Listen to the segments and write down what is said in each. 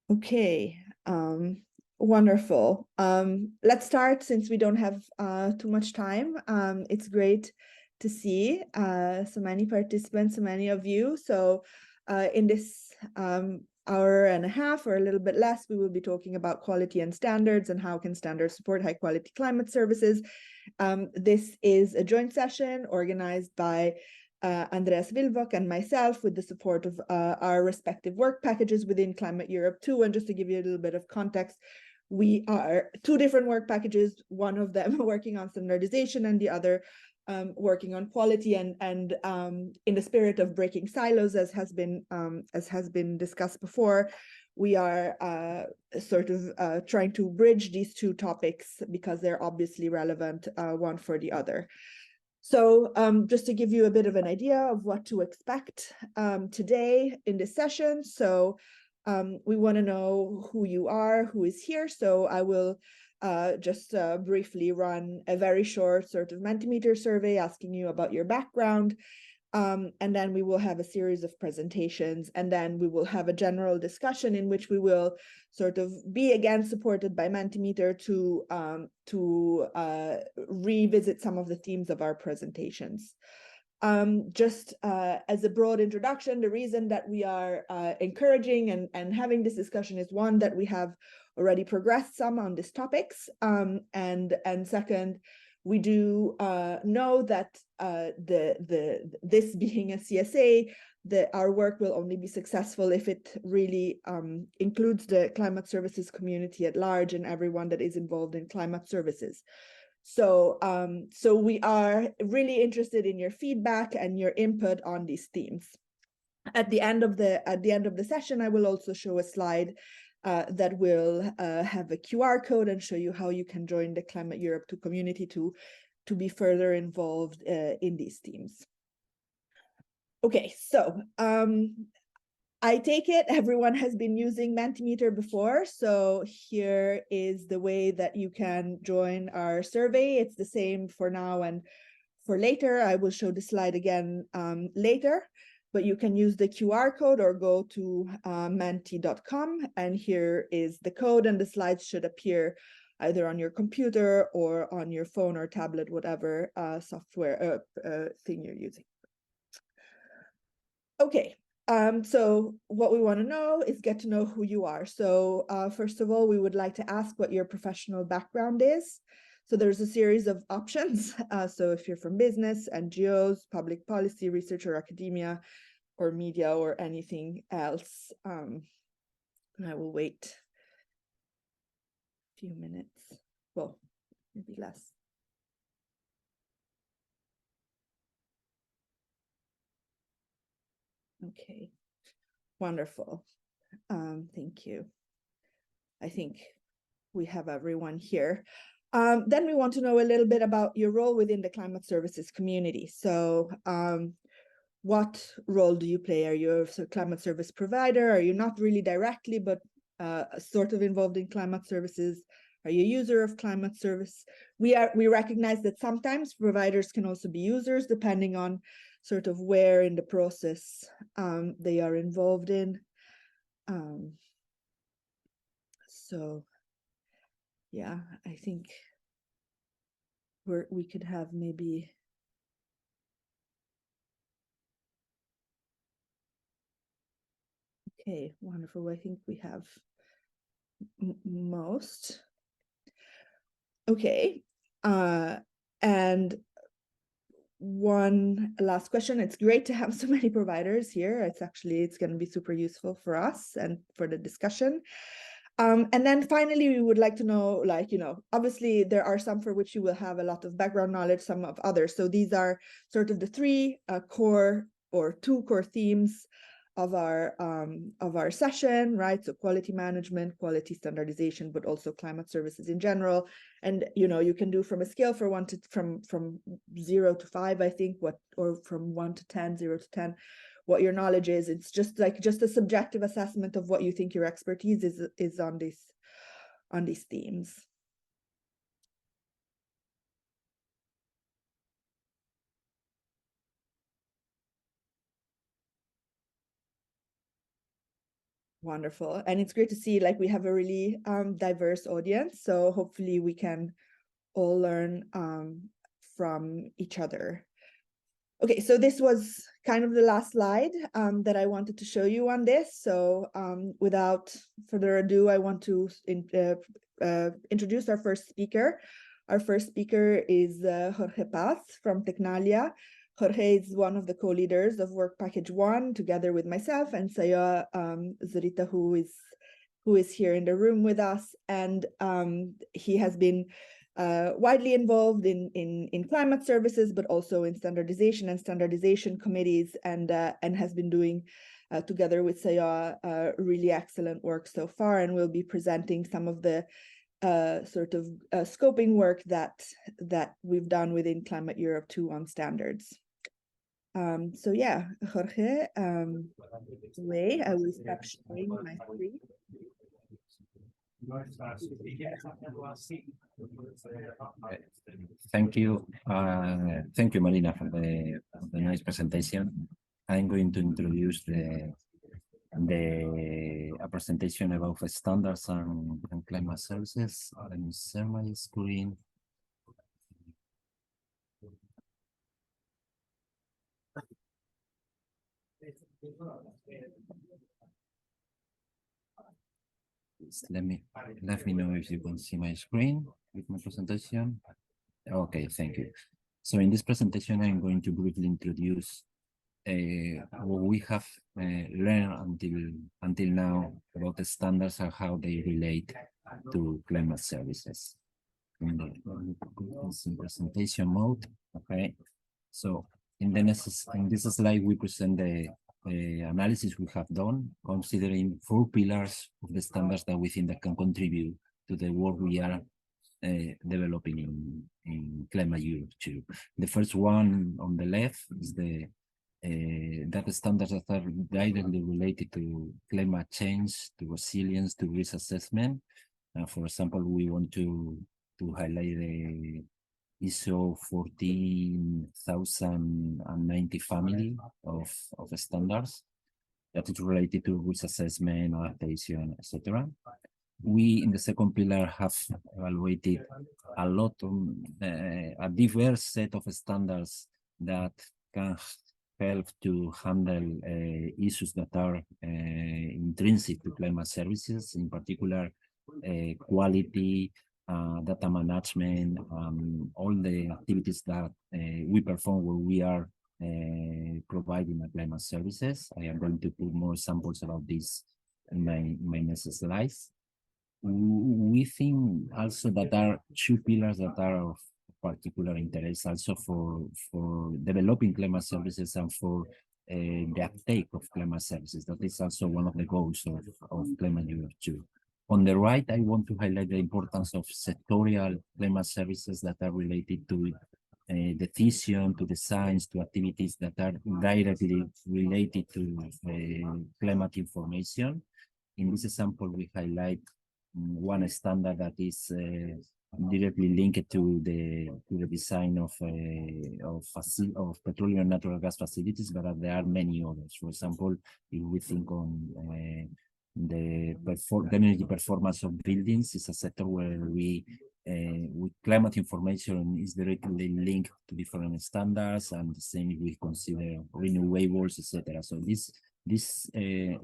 Okay, wonderful. Let's start since we don't have too much time. It's great to see so many participants, so many of you. So in this hour and a half or a little bit less, we will be talking about quality and standards and how can standards support high quality climate services. This is a joint session organized by Andreas Wilbach and myself with the support of our respective work packages within Climate Europe 2. And just to give you a little bit of context, we are two different work packages, one of them working on standardization and the other working on quality, and in the spirit of breaking silos, as has been discussed before, we are sort of trying to bridge these two topics because they're obviously relevant one for the other. So just to give you a bit of an idea of what to expect today in this session. So we want to know who you are, who is here. So I will just briefly run a very short sort of Mentimeter survey asking you about your background. And then we will have a series of presentations, and then we will have a general discussion in which we will sort of be again supported by Mentimeter to revisit some of the themes of our presentations. Just as a broad introduction, the reason that we are encouraging and having this discussion is, one, that we have already progressed some on these topics, and second, we do know that this being a CSA, our work will only be successful if it really includes the climate services community at large and everyone that is involved in climate services. So, so we are really interested in your feedback and your input on these themes. At the end of the session, I will also show a slide that will have a QR code and show you how you can join the Climate Europe 2 community to be further involved in these themes. Okay, so I take it everyone has been using Mentimeter before, so here is the way that you can join our survey. It's the same for now and for later. I will show the slide again later, but you can use the QR code or go to menti.com, and here is the code, and the slides should appear either on your computer or on your phone or tablet, whatever software thing you're using. Okay, so what we want to know is get to know who you are. So first of all, we would like to ask what your professional background is. So there's a series of options. So if you're from business, NGOs, public policy, research or academia, or media or anything else. I will wait a few minutes. Well, maybe less. Okay, wonderful. Thank you. I think we have everyone here. Then we want to know a little bit about your role within the climate services community. So what role do you play? Are you a climate service provider? Are you not really directly, but sort of involved in climate services? Are you a user of climate service? We recognize that sometimes providers can also be users, depending on sort of where in the process they are involved in. So yeah, I think we could have maybe. Okay, wonderful. I think we have most. Okay, and one last question. It's great to have so many providers here. It's going to be super useful for us and for the discussion. And then finally, we would like to know, like, obviously there are some for which you will have a lot of background knowledge, some of others. So these are sort of the three core or two core themes of our session, right? So quality management, quality standardization, but also climate services in general. And you can do from a scale for from 0 to 5, I think, or from 1 to 10, 0 to 10, what your knowledge is. It's just a subjective assessment of what you think your expertise is on these themes. Wonderful. And it's great to see like we have a really diverse audience. So hopefully we can all learn from each other. Okay, so this was kind of the last slide that I wanted to show you on this. So without further ado, I want to introduce our first speaker. Our first speaker is Jorge Paz from Tecnalia. Jorge is one of the co-leaders of Work Package 1, together with myself and Saya Zurita, who is here in the room with us. And he has been widely involved in climate services, but also in standardization and standardization committees, and has been doing together with Saya really excellent work so far, and will be presenting some of the sort of scoping work that we've done within Climate Europe 2 on standards. So yeah, Jorge, I will stop sharing my screen. Thank you. Thank you, Marina, for the nice presentation. I'm going to introduce a presentation about the standards and climate services. Let me share my screen. Let me know if you can see my screen with my presentation. Okay, thank you. So in this presentation, I'm going to briefly introduce what we have learned until now about the standards and how they relate to climate services. In presentation mode, okay. So in this slide, we present the analysis we have done, considering 4 pillars of the standards that we think that can contribute to the work we are developing in Climate Europe 2. The first one on the left is the data standards that are directly related to climate change, to resilience, to risk assessment. For example, we want to highlight the ISO 14090 family of standards that is related to risk assessment, adaptation, etc. We, in the second pillar, have evaluated a lot of a diverse set of standards that can help to handle issues that are intrinsic to climate services, in particular quality, data management, all the activities that we perform when we are providing climate services. I am going to put more examples about this in my next slides. We think also that there are 2 pillars that are of particular interest also for developing climate services and for the uptake of climate services. That is also one of the goals of Climate Europe 2. On the right, I want to highlight the importance of sectorial climate services that are related to decision, to designs, to activities that are directly related to climate information. In this example, we highlight one standard that is directly linked to the design of petroleum and natural gas facilities, but there are many others. For example, if we think on the energy performance of buildings, is a sector where with climate information is directly linked to different standards, and the same if we consider renewables, etc. So these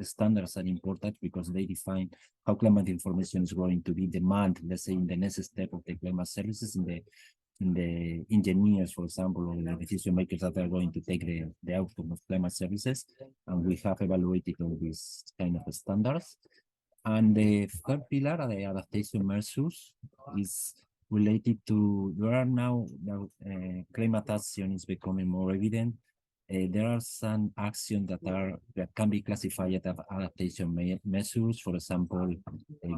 standards are important because they define how climate information is going to be demanded, let's say, in the next step of the climate services, in the engineers, for example, or the decision makers that are going to take the outcome of climate services. And we have evaluated all these kind of standards. And the third pillar, the adaptation measures, is related to, there are now climate action is becoming more evident. There are some actions that can be classified as adaptation measures, for example,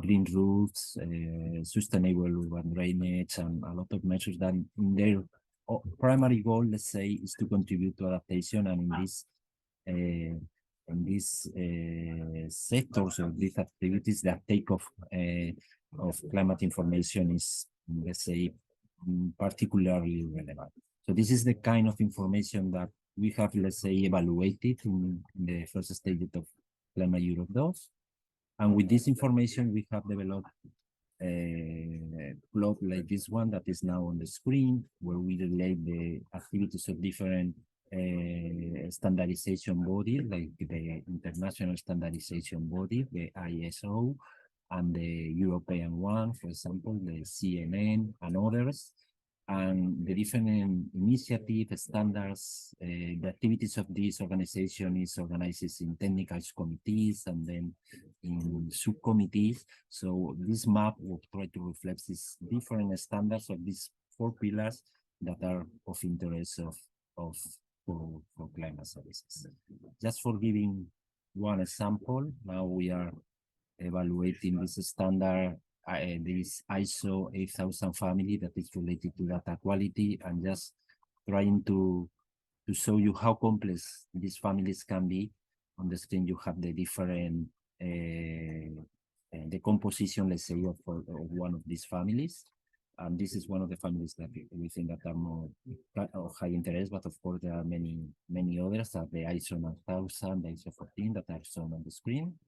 green roofs, sustainable urban drainage, and a lot of measures that in their primary goal, let's say, is to contribute to adaptation. And in these sectors of these activities, the uptake of climate information is, let's say, particularly relevant. So this is the kind of information that we have, let's say, evaluated in the first stage of Climate Europe 2. And with this information, we have developed a plot like this one that is now on the screen, where we relate the activities of different standardization bodies, like the International Standardization Body, the ISO, and the European one, for example, the CNN and others, and the different initiatives, standards, the activities of this organization is organized in technical committees and then in subcommittees. So this map will try to reflect these different standards of these 4 pillars that are of interest for climate services. Just for giving one example, now we are evaluating this standard, this ISO 8000 family that is related to data quality, and just trying to show you how complex these families can be. On the screen, you have the different the composition, let's say, of one of these families. And this is one of the families that we think that are more of high interest, but of course there are many others, that the ISO 9000, the ISO 14 that are shown on the screen.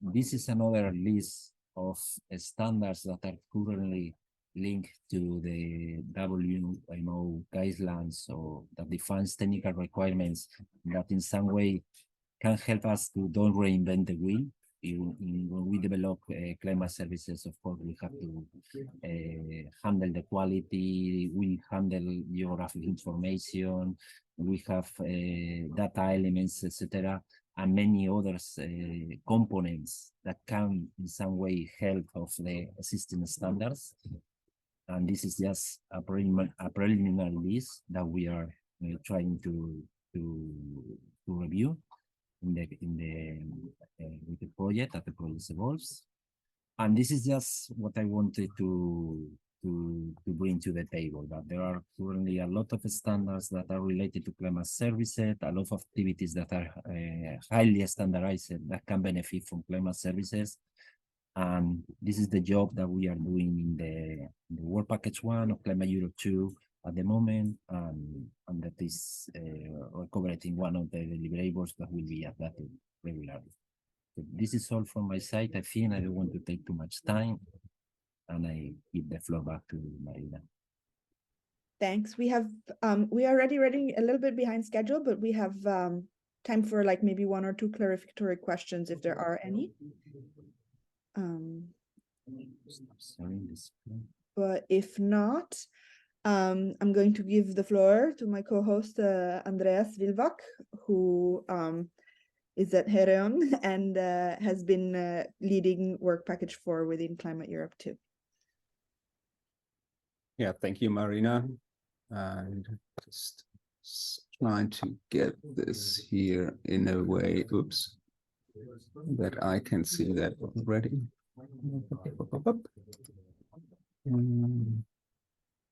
This is another list of standards that are currently linked to the WMO guidelines, or that defines technical requirements that in some way can help us to don't reinvent the wheel. When we develop climate services, of course, we have to handle the quality, we handle geographic information, we have data elements, etc., and many other components that can in some way help of the existing standards. And this is just a preliminary list that we are trying to review with the project as the project evolves. And this is just what I wanted to bring to the table, that there are currently a lot of standards that are related to climate services, a lot of activities that are highly standardized that can benefit from climate services. And this is the job that we are doing in the work package 1 of Climate Europe 2 at the moment, and that is covered in one of the deliverables that will be updated regularly. So this is all from my side. I think I don't want to take too much time, and I give the floor back to Marina. Thanks. We are already running a little bit behind schedule, but we have time for like maybe 1 or 2 clarificatory questions if there are any. But if not, I'm going to give the floor to my co-host, Andreas Wilbach, who is at Hereon and has been leading work package 4 within Climate Europe 2. Yeah, thank you, Marina. And just trying to get this here in a way, oops, that I can see that already.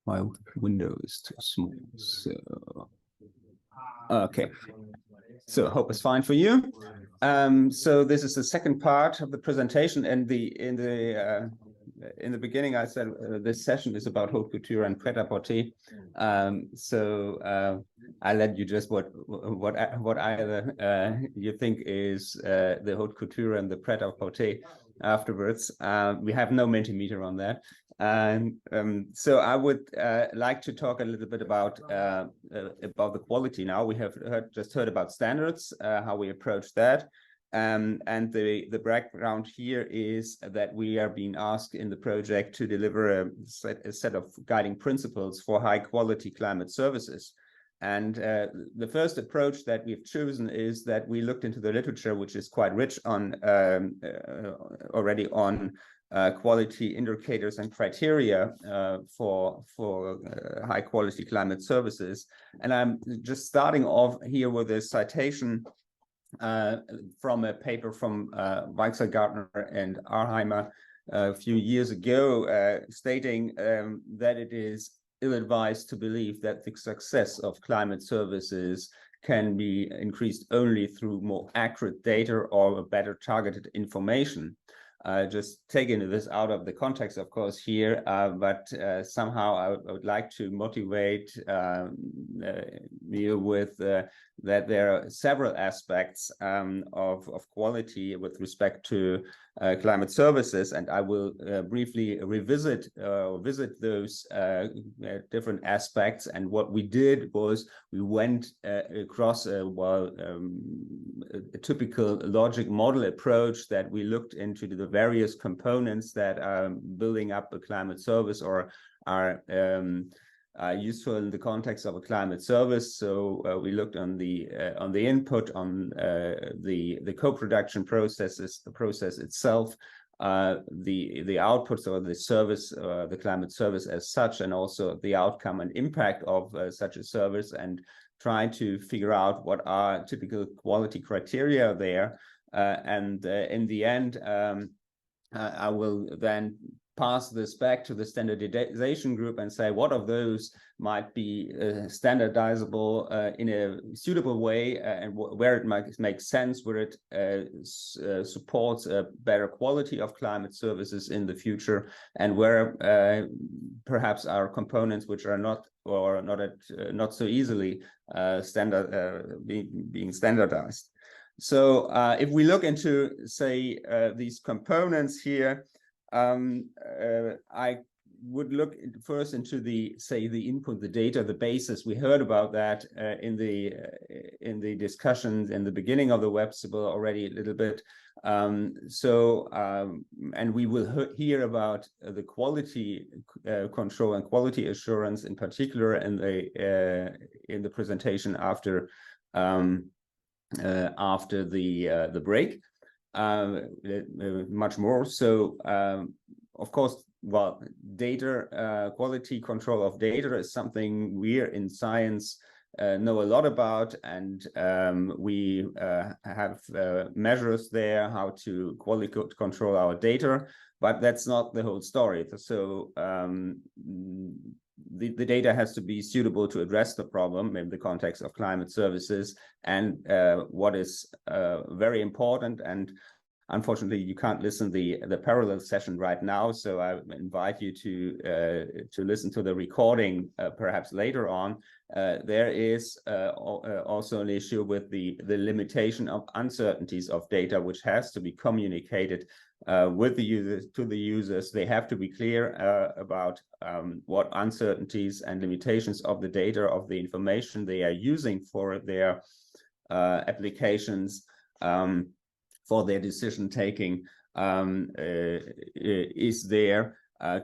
My window is too small, so okay. So hope it's fine for you. So this is the second part of the presentation, and in the beginning I said this session is about haute couture and prêt-à-porter. So I let you just what either you think is the haute couture and the prêt-à-porter afterwards. We have no Mentimeter on that. And so I would like to talk a little bit about the quality now. We have just heard about standards, how we approach that. And the background here is that we are being asked in the project to deliver a set of guiding principles for high quality climate services. And the first approach that we've chosen is that we looked into the literature, which is quite rich on already on quality indicators and criteria for high quality climate services. And I'm just starting off here with a citation from a paper from Weichselgartner and Arheimer a few years ago, stating that it is ill-advised to believe that the success of climate services can be increased only through more accurate data or better targeted information. just taking this out of the context, of course, here, but somehow I would like to motivate you with that there are several aspects of quality with respect to climate services, and I will briefly visit those different aspects. And what we did was we went across a typical logic model approach, that we looked into the various components that are building up a climate service or are useful in the context of a climate service. So we looked on the input, on the co-production processes, the process itself, the outputs or the service, the climate service as such, and also the outcome and impact of such a service, and try to figure out what are typical quality criteria there. And in the end, I will then pass this back to the standardization group and say what of those might be standardizable in a suitable way, and where it might make sense, where it supports a better quality of climate services in the future, and where perhaps our components which are not so easily being standardized. So if we look into, say, these components here, I would look first into the input, the data, the basis. We heard about that in the discussions in the beginning of the Webstival already a little bit. And we will hear about the quality control and quality assurance in particular in the presentation after the break. Much more. So, of course, well, data quality control of data is something we in science know a lot about, and we have measures there how to quality control our data, but that's not the whole story. So the data has to be suitable to address the problem in the context of climate services. And what is very important, and unfortunately you can't listen the parallel session right now, so I invite you to listen to the recording perhaps later on. There is also an issue with the limitation of uncertainties of data, which has to be communicated with the users, to the users. They have to be clear about what uncertainties and limitations of the data, of the information they are using for their applications, for their decision taking, is there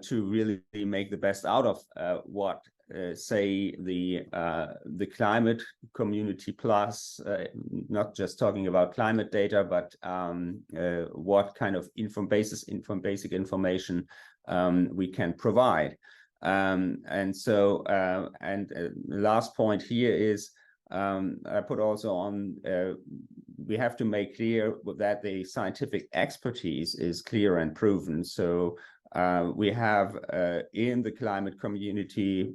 to really make the best out of what say the climate community plus, not just talking about climate data, but what kind of basic information we can provide. And so the last point here is I put also on, we have to make clear that the scientific expertise is clear and proven. So we have in the climate community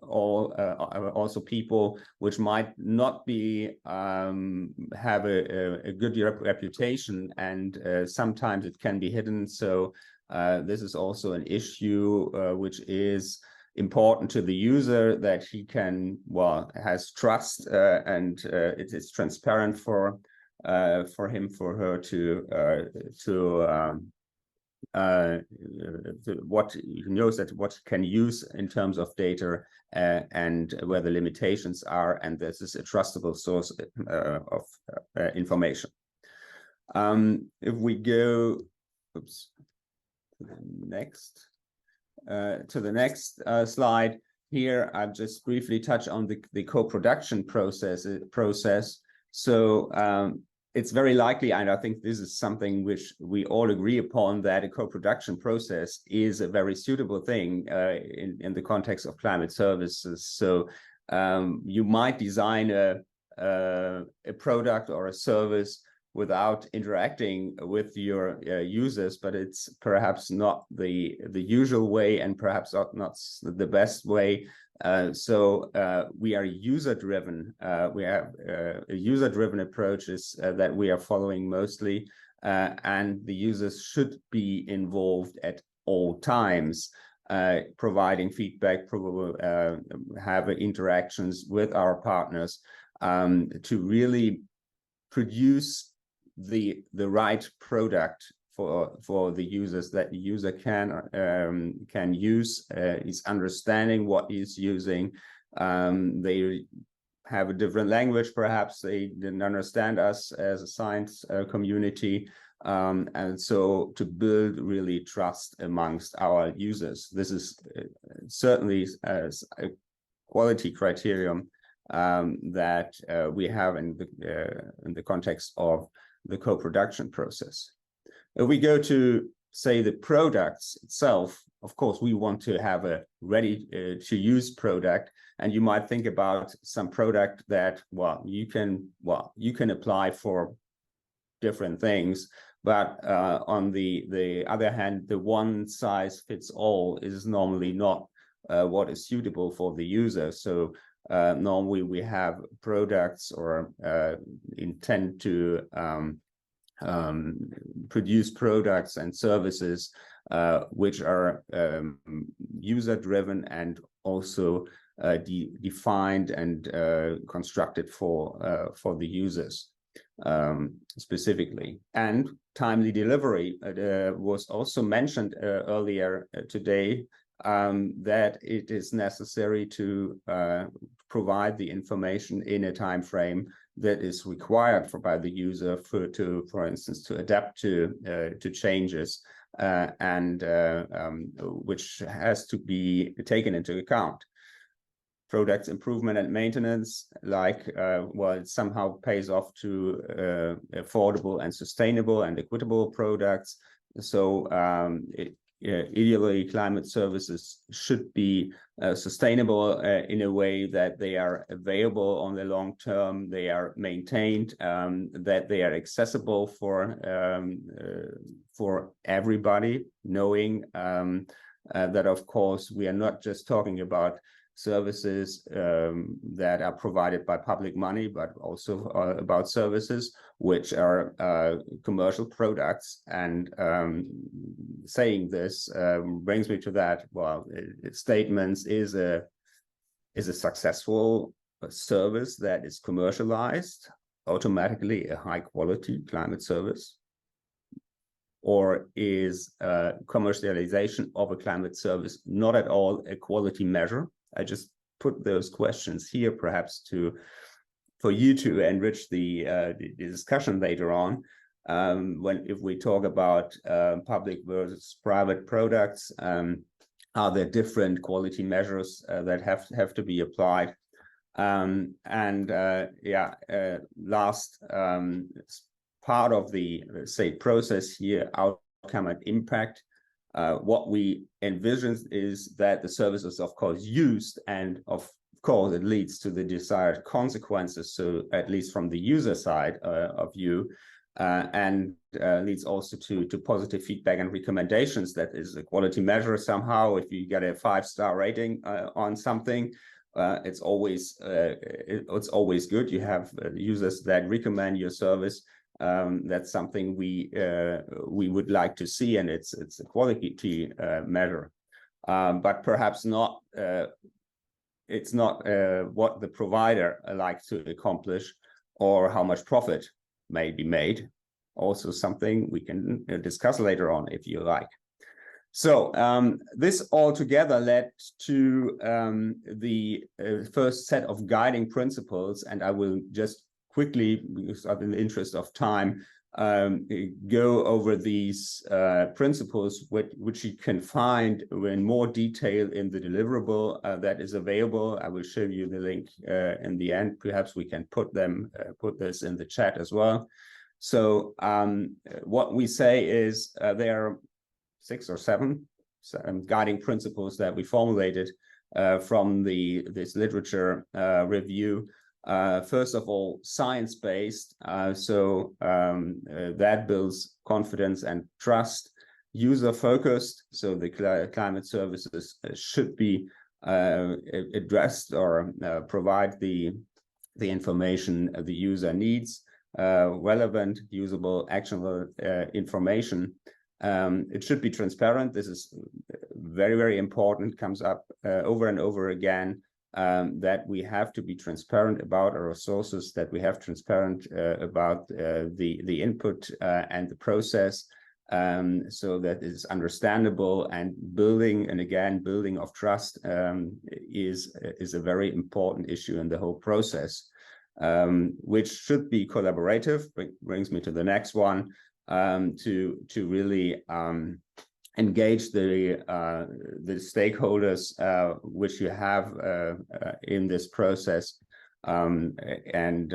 also people which might not be have a good reputation, and sometimes it can be hidden. So this is also an issue which is important to the user, that he can, well, has trust, and it is transparent for him, for her to what he knows, that what he can use in terms of data, and where the limitations are, and this is a trustable source of information. If we go, to the next slide here, I'll just briefly touch on the co-production process. So it's very likely, and I think this is something which we all agree upon, that a co-production process is a very suitable thing in the context of climate services. So you might design a product or a service without interacting with your users, but it's perhaps not the usual way, and perhaps not the best way. So we are user-driven. We have a user-driven approaches that we are following mostly. and the users should be involved at all times, providing feedback, have interactions with our partners to really produce the right product for the users that the user can use. Is understanding what he's using. They have a different language, perhaps they didn't understand us as a science community, and so to build really trust amongst our users. This is certainly a quality criterion that we have in the context of the co-production process. If we go to, say, the products itself, of course, we want to have a ready-to-use product, and you might think about some product that, you can apply for different things, but on the other hand, the one size fits all is normally not what is suitable for the user. So normally we have products or intend to produce products and services which are user-driven and also defined and constructed for the users specifically. And timely delivery was also mentioned earlier today, that it is necessary to provide the information in a time frame that is required by the user for instance, to adapt to changes, and which has to be taken into account. Products improvement and maintenance, like it somehow pays off to affordable and sustainable and equitable products. So ideally, climate services should be sustainable in a way that they are available on the long term, they are maintained, that they are accessible for everybody, knowing that, of course, we are not just talking about services that are provided by public money, but also about services which are commercial products. And saying this brings me to that, statements is a successful service that is commercialized automatically a high quality climate service, or is commercialization of a climate service not at all a quality measure? I just put those questions here, perhaps for you to enrich the discussion later on. If we talk about public versus private products, are there different quality measures that have to be applied? Last part of the process here, outcome and impact. What we envision is that the service is, of course, used, and of course it leads to the desired consequences, so at least from the user side of view, and leads also to positive feedback and recommendations. That is a quality measure somehow. If you get a 5-star rating on something, it's always good. You have users that recommend your service. That's something we would like to see, and it's a quality measure, but perhaps not. It's not what the provider likes to accomplish, or how much profit may be made. Also something we can discuss later on, if you like. So this all together led to the first set of guiding principles, and I will just quickly, because of the interest of time, go over these principles, which you can find in more detail in the deliverable that is available. I will show you the link in the end. Perhaps we can put this in the chat as well. So what we say is there are 6 or 7 guiding principles that we formulated from this literature review. First of all, science-based, that builds confidence and trust. User-focused, so the climate services should be addressed or provide the information the user needs. relevant, usable, actionable information. It should be transparent. This is very, very important, comes up over and over again, that we have to be transparent about our sources, that we have transparent about the input and the process, so that it's understandable, and building of trust is a very important issue in the whole process, which should be collaborative. Brings me to the next one, to really engage the stakeholders which you have in this process, and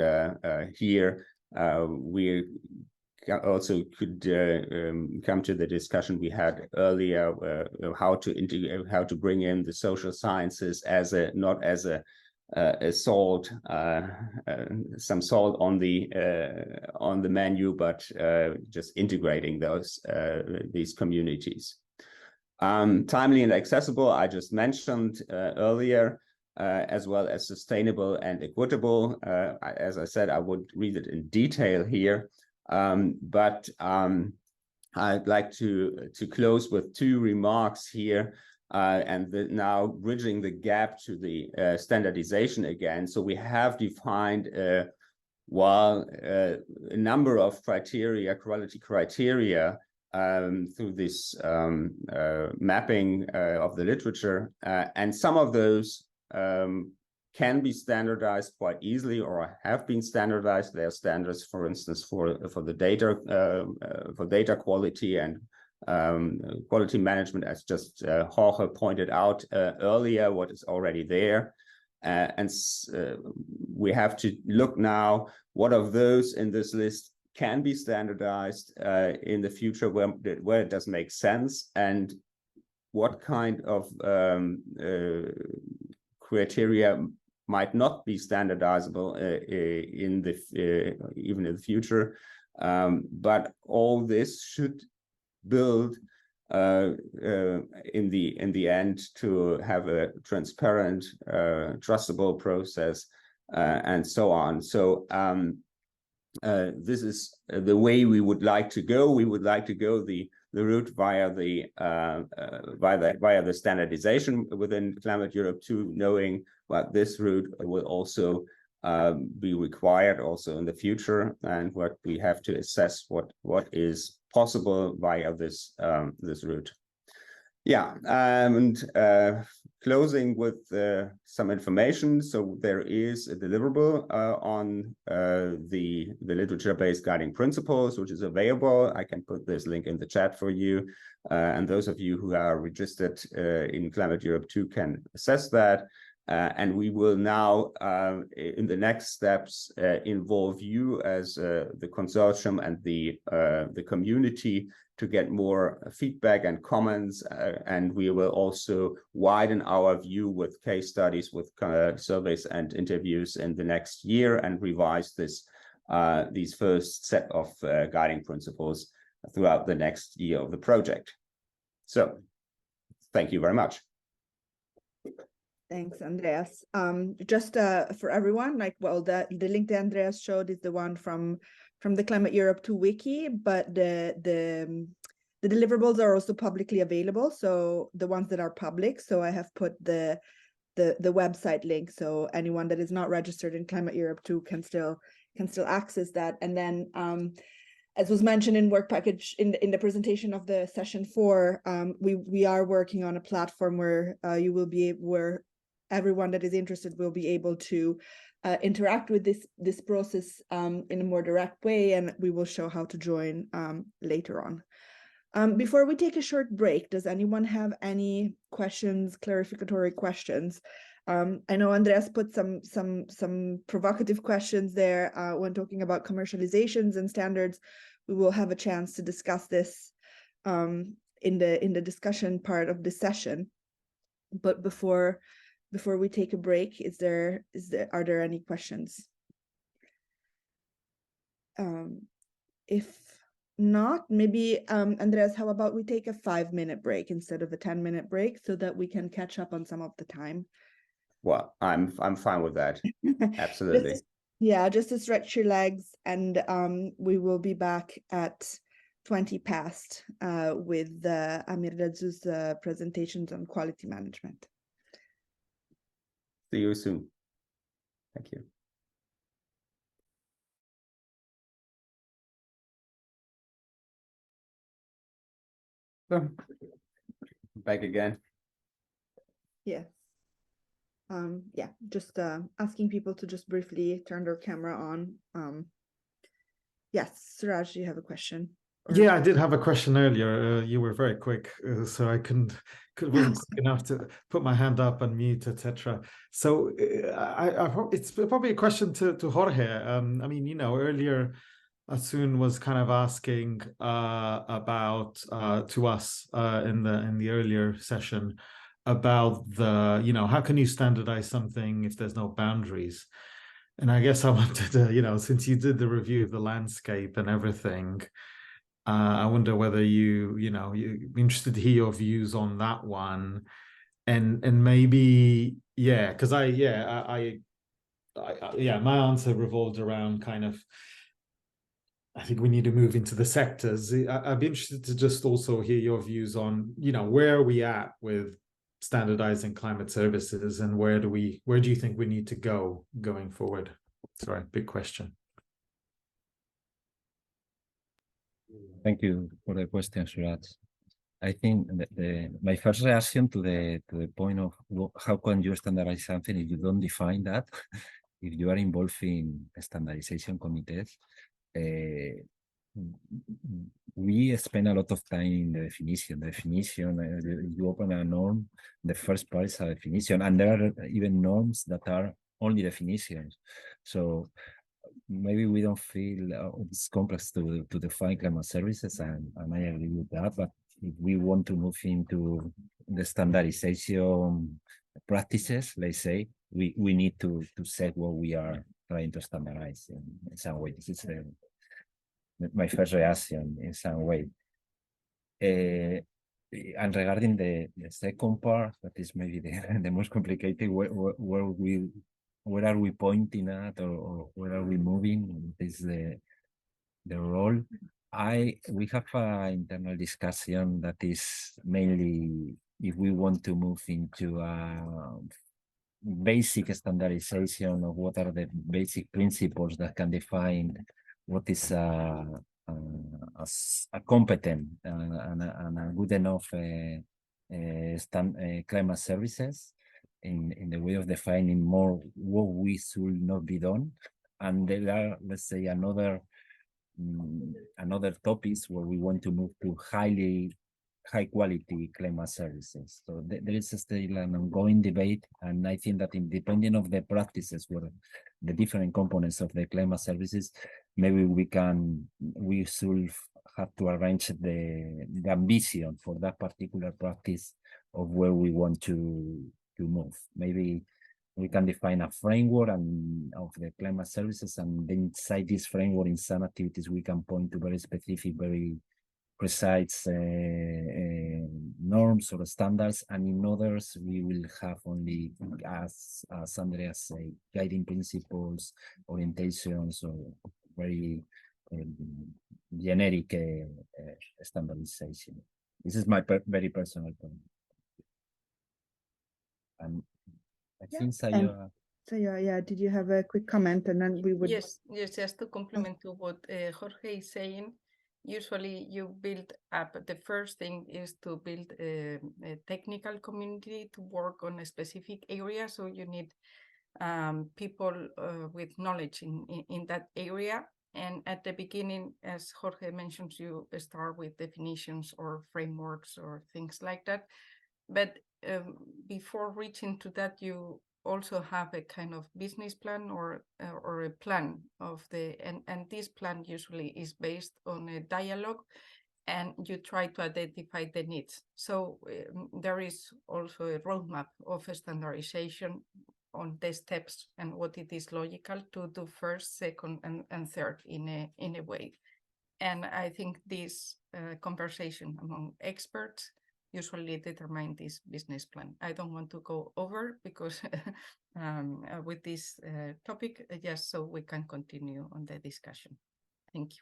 here we also could come to the discussion we had earlier, how to bring in the social sciences as not as a salt, some salt on the menu, but just integrating these communities. Timely and accessible, I just mentioned earlier, as well as sustainable and equitable. As I said, I would read it in detail here, but I'd like to close with two remarks here. And now bridging the gap to the standardization again. So we have defined a number of criteria, quality criteria, through this mapping of the literature, and some of those can be standardized quite easily, or have been standardized. There are standards, for instance, for the data quality and quality management, as just Jorge pointed out earlier, what is already there. And we have to look now, what of those in this list can be standardized in the future, where it does make sense, and what kind of criteria might not be standardizable even in the future. But all this should build in the end to have a transparent, trustable process, and so on. So this is the way we would like to go. We would like to go the route via the standardization within Climate Europe 2, knowing what this route will also be required also in the future, and what we have to assess what is possible via this route. Yeah, and closing with some information. So there is a deliverable on the literature-based guiding principles, which is available. I can put this link in the chat for you, and those of you who are registered in Climate Europe 2 can assess that. And we will now, in the next steps, involve you as the consortium and the community to get more feedback and comments, and we will also widen our view with case studies, with surveys and interviews in the next year, and revise these first set of guiding principles throughout the next year of the project. So, thank you very much. Thanks, Andreas. Just for everyone, the link that Andreas showed is the one from the Climate Europe 2 wiki, but the deliverables are also publicly available. So the ones that are public. So I have put the website link, so anyone that is not registered in Climate Europe 2 can still access that. And then, as was mentioned in work package in the presentation of the session 4, we are working on a platform where where everyone that is interested will be able to interact with this process in a more direct way, and we will show how to join later on. Before we take a short break, does anyone have any questions, clarificatory questions? I know Andreas put some provocative questions there when talking about commercializations and standards. We will have a chance to discuss this in the discussion part of the session. But before we take a break, are there any questions? If not, maybe Andreas, how about we take a 5-minute break instead of a 10-minute break, so that we can catch up on some of the time? Well, I'm fine with that. Absolutely. Yeah, just to stretch your legs, and we will be back at 20 past with Amir Razu's presentations on quality management. See you soon. Thank you. So, back again. Yes. Yeah, just asking people to just briefly turn their camera on. Yes, Suraj, you have a question? Yeah, I did have a question earlier. You were very quick, so I wasn't quick enough to put my hand up and mute, etc. So it's probably a question to Jorge. I mean, you know, earlier Asun was kind of asking about to us in the earlier session about the, you know, how can you standardize something if there's no boundaries? And I guess I wanted to, you know, since you did the review of the landscape and everything, I wonder whether you're interested to hear your views on that one, and maybe, yeah, because my answer revolved around kind of, I think we need to move into the sectors. I'd be interested to just also hear your views on, you know, where are we at with standardizing climate services, and where do you think we need to go going forward? Sorry, big question. Thank you for the question, Suraj. I think my first reaction to the point of how can you standardize something if you don't define that, if you are involved in standardization committees, we spend a lot of time in the definition. You open a norm, the first part is a definition, and there are even norms that are only definitions. So maybe we don't feel it's complex to define climate services, and I agree with that. But if we want to move into the standardization practices, let's say, we need to set what we are trying to standardize in some way. This is my first reaction in some way. And regarding the second part, that is maybe the most complicated, where are we pointing at, or where are we moving? Is the role. We have an internal discussion that is mainly if we want to move into a basic standardization of what are the basic principles that can define what is a competent and a good enough climate services, in the way of defining more what we should not be done. And there are, let's say, another topics where we want to move to high quality climate services. So there is still an ongoing debate, and I think that depending of the practices, where the different components of the climate services, maybe we should have to arrange the ambition for that particular practice of where we want to move. Maybe we can define a framework of the climate services, and then inside this framework, in some activities, we can point to very specific, very precise norms or standards, and in others, we will have only, as Andrea say, guiding principles, orientations, or very generic standardization. This is my very personal point. And I think Sayora. Yeah, did you have a quick comment, and then we would... Yes, just to complement to what Jorge is saying, usually you build up, the first thing is to build a technical community to work on a specific area. So you need people with knowledge in that area. And at the beginning, as Jorge mentions, you start with definitions or frameworks or things like that. But before reaching to that, you also have a kind of business plan or a plan of and this plan usually is based on a dialogue, and you try to identify the needs. So there is also a roadmap of a standardization on the steps and what it is logical to do first, second, and third in a way. And I think this conversation among experts usually determine this business plan. I don't want to go over because with this topic, just so we can continue on the discussion. Thank you.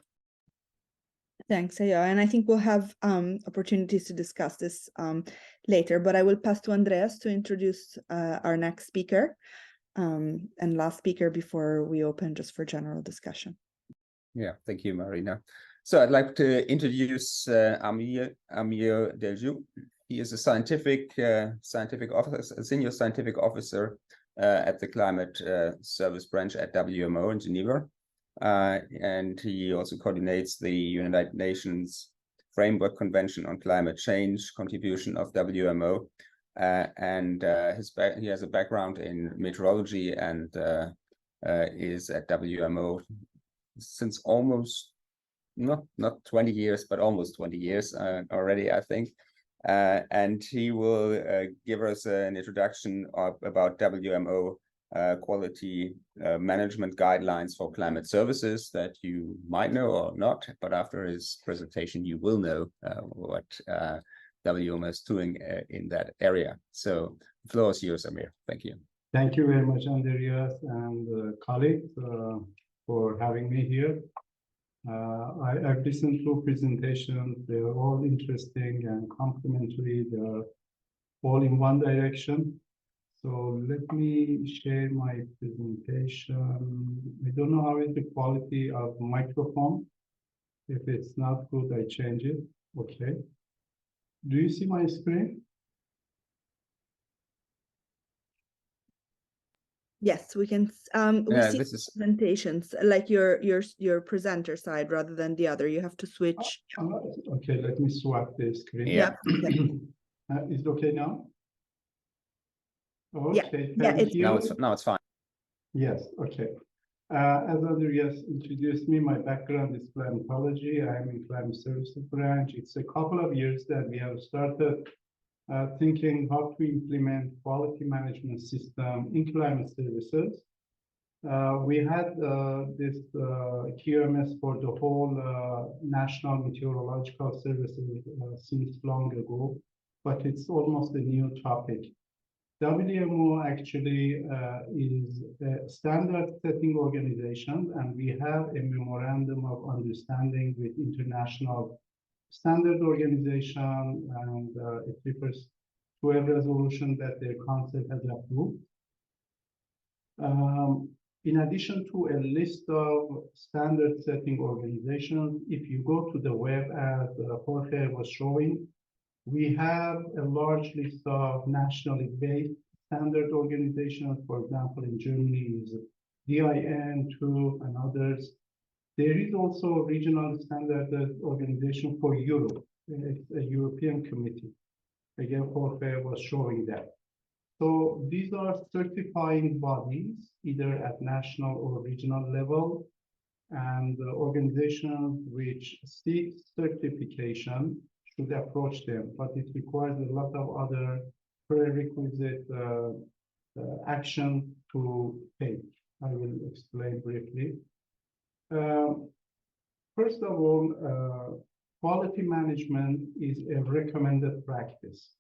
Thanks, Ayo. And I think we'll have opportunities to discuss this later, but I will pass to Andreas to introduce our next speaker and last speaker before we open just for general discussion. Yeah, thank you, Marina. So I'd like to introduce Amir Delju. He is a senior scientific officer at the Climate Service Branch at WMO in Geneva. And he also coordinates the United Nations Framework Convention on Climate Change contribution of WMO. He has a background in meteorology and is at WMO since almost not 20 years, but almost 20 years already, I think. And he will give us an introduction about WMO quality management guidelines for climate services that you might know or not, but after his presentation, you will know what WMO is doing in that area. So the floor is yours, Amir. Thank you. Thank you very much, Andreas and colleagues, for having me here. I've listened to presentations. They're all interesting and complementary. They're all in one direction. So let me share my presentation. I don't know how is the quality of microphone. If it's not good, I change it. Okay. Do you see my screen? Yes, we can. We see presentations like your presenter side rather than the other. You have to switch. Okay, let me swap the screen. Yeah. Okay. Is it okay now? Okay, yeah, thank you. Now it's fine. Yes, okay. As Andreas introduced me, my background is climatology. I am in Climate Services Branch. It's a couple of years that we have started thinking how to implement quality management system in climate services. We had this QMS for the whole National Meteorological Services since long ago, but it's almost a new topic. WMO actually is a standard setting organization, and we have a memorandum of understanding with international standard organization, and it refers to a resolution that their council has approved. In addition to a list of standard setting organizations, if you go to the web, as Jorge was showing, we have a large list of nationally based standard organizations. For example, in Germany is DIN2 and others. There is also a regional standard organization for Europe. It's a European committee. Again, Jorge was showing that. So these are certifying bodies, either at national or regional level, and organizations which seek certification should approach them, but it requires a lot of other prerequisite action to take. I will explain briefly. First of all, quality management is a recommended practice.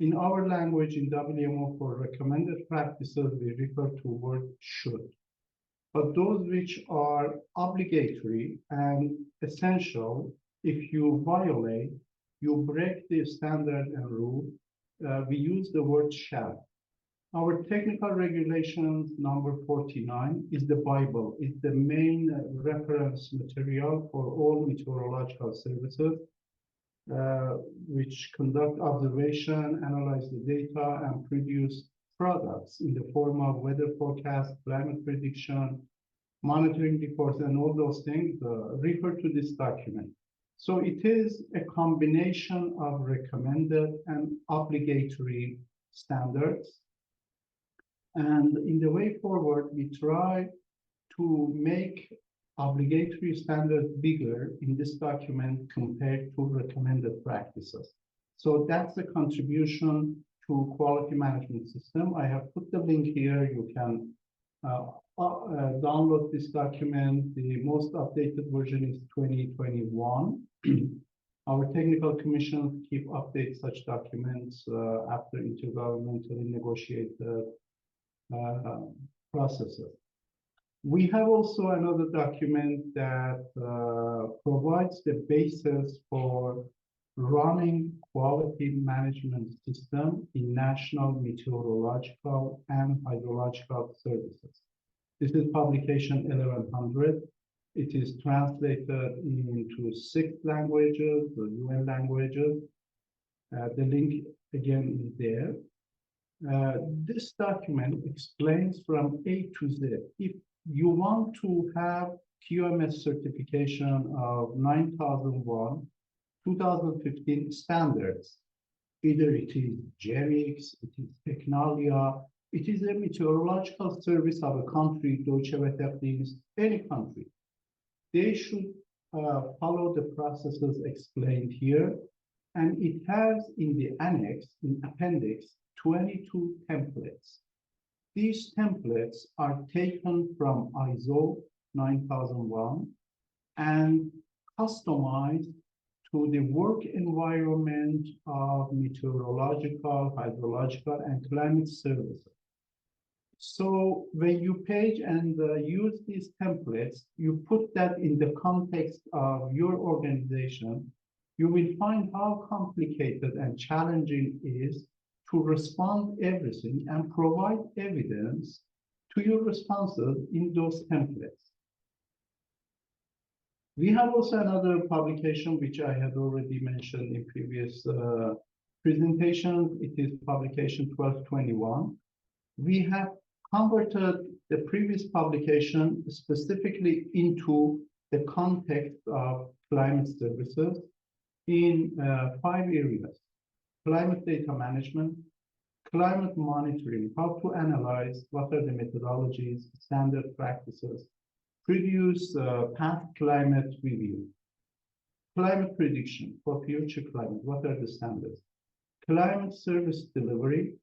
In our language, in WMO, for recommended practices, we refer to word should. But those which are obligatory and essential, if you violate, you break the standard and rule, we use the word shall. Our technical regulations number 49 is the Bible. It's the main reference material for all meteorological services, which conduct observation, analyze the data, and produce products in the form of weather forecast, climate prediction, monitoring reports, and all those things refer to this document. So it is a combination of recommended and obligatory standards. And in the way forward, we try to make obligatory standards bigger in this document compared to recommended practices. So that's the contribution to quality management system. I have put the link here. You can download this document. The most updated version is 2021. Our technical commissions keep update such documents after intergovernmentally negotiated processes. We have also another document that provides the basis for running quality management system in national meteorological and hydrological services. This is publication 1100. It is translated into 6 languages, the UN languages. The link again is there. This document explains from A to Z. If you want to have QMS certification of 9001, 2015 standards, either it is GEMIX, it is Technalia, it is a meteorological service of a country, Deutsche Wetterdienst, any country. They should follow the processes explained here. And it has in the annex, in appendix, 22 templates. These templates are taken from ISO 9001 and customized to the work environment of meteorological, hydrological, and climate services. So when you page and use these templates, you put that in the context of your organization, you will find how complicated and challenging it is to respond everything and provide evidence to your responses in those templates. We have also another publication which I had already mentioned in previous presentations. It is publication 1221. We have converted the previous publication specifically into the context of climate services in 5 areas: climate data management, climate monitoring, how to analyze, what are the methodologies, standard practices, produce past climate review, climate prediction for future climate, what are the standards, climate service delivery,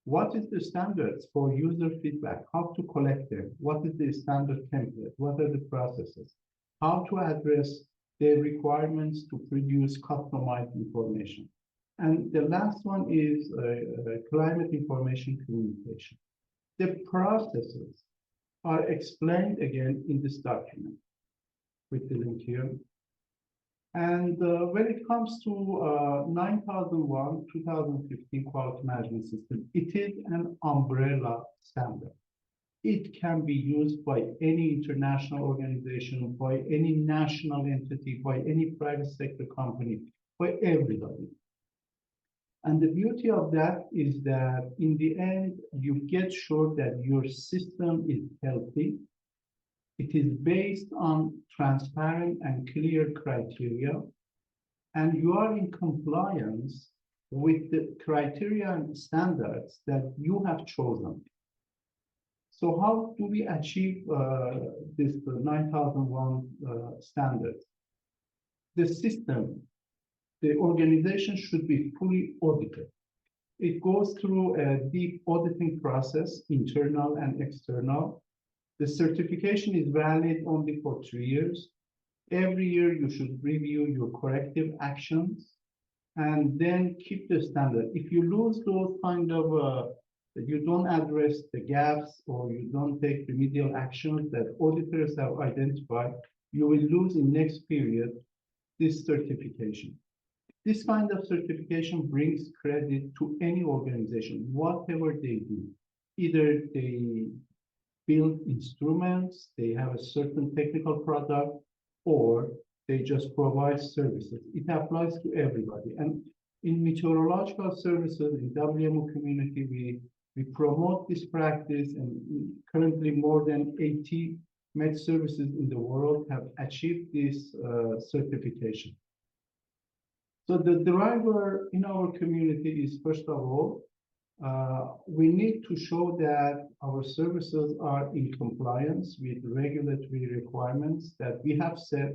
what is the standards for user feedback, how to collect them, what is the standard template, what are the processes, how to address the requirements to produce customized information. And the last one is climate information communication. The processes are explained again in this document with the link here. And when it comes to 9001, 2015 quality management system, it is an umbrella standard. It can be used by any international organization, by any national entity, by any private sector company, by everybody. And the beauty of that is that in the end, you get sure that your system is healthy. It is based on transparent and clear criteria, and you are in compliance with the criteria and standards that you have chosen. So how do we achieve this 9001 standard? The system, the organization should be fully audited. It goes through a deep auditing process, internal and external. The certification is valid only for 3 years. Every year you should review your corrective actions and then keep the standard. If you lose those kind of, you don't address the gaps or you don't take remedial actions that auditors have identified, you will lose in next period this certification. This kind of certification brings credit to any organization, whatever they do. Either they build instruments, they have a certain technical product, or they just provide services. It applies to everybody. And in meteorological services, in WMO community, we promote this practice, and currently more than 80 med services in the world have achieved this certification. So the driver in our community is, first of all, we need to show that our services are in compliance with regulatory requirements that we have set,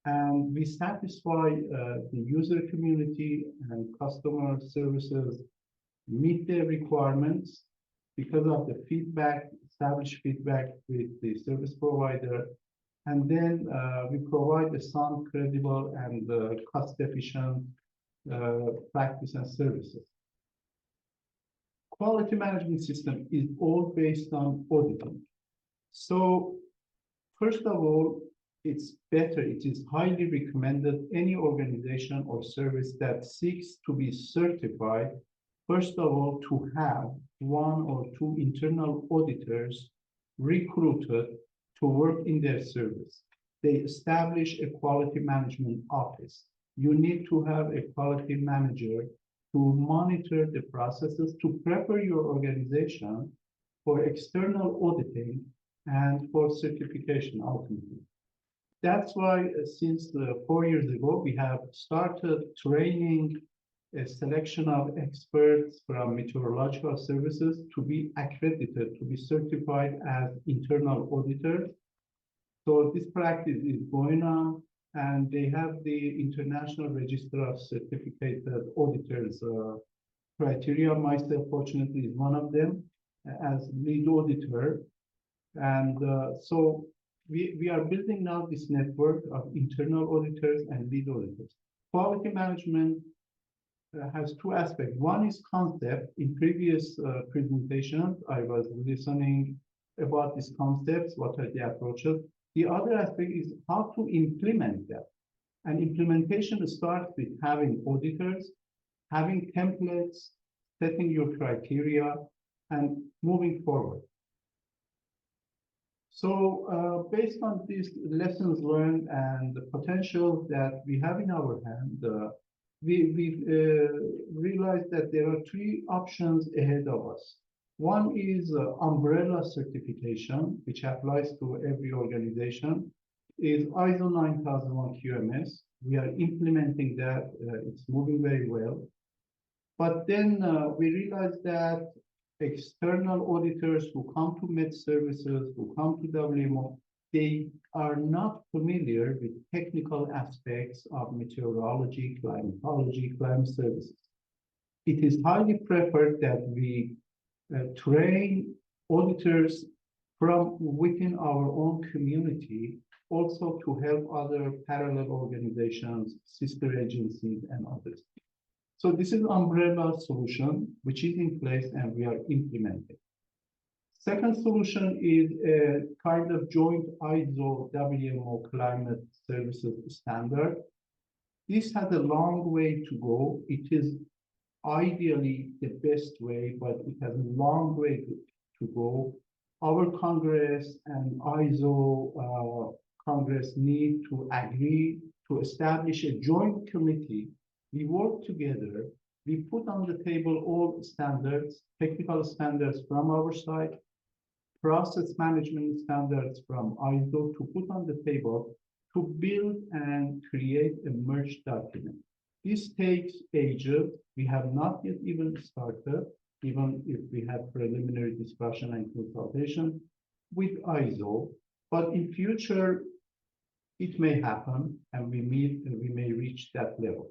and we satisfy the user community and customer services meet their requirements because of the feedback, established feedback with the service provider, And then we provide a sound, credible, and cost-efficient practice and services. Quality management system is all based on auditing. So first of all, it's better, it is highly recommended any organization or service that seeks to be certified, first of all, to have 1 or 2 internal auditors recruited to work in their service. They establish a quality management office. You need to have a quality manager to monitor the processes, to prepare your organization for external auditing and for certification ultimately. That's why since 4 years ago, we have started training a selection of experts from meteorological services to be accredited, to be certified as internal auditors. So this practice is going on, and they have the International Register of Certificated Auditors criteria. Myself, fortunately, is one of them as lead auditor. And so we are building now this network of internal auditors and lead auditors. Quality management has 2 aspects. One is concept. In previous presentations, I was listening about these concepts, what are the approaches. The other aspect is how to implement that. And implementation starts with having auditors, having templates, setting your criteria, and moving forward. So based on these lessons learned and the potential that we have in our hand, we realized that there are 3 options ahead of us. One is umbrella certification, which applies to every organization, is ISO 9001 QMS. We are implementing that. It's moving very well. But then we realized that external auditors who come to Med Services, who come to WMO, they are not familiar with technical aspects of meteorology, climatology, climate services. It is highly preferred that we train auditors from within our own community, also to help other parallel organizations, sister agencies, and others. So this is umbrella solution, which is in place and we are implementing. Second solution is a kind of joint ISO WMO climate services standard. This has a long way to go. It is ideally the best way, but it has a long way to go. Our Congress and ISO Congress need to agree to establish a joint committee. We work together. We put on the table all standards, technical standards from our side, process management standards from ISO to put on the table to build and create a merged document. This takes ages. We have not yet even started, even if we have preliminary discussion and consultation with ISO. But in future, it may happen and we may reach that level.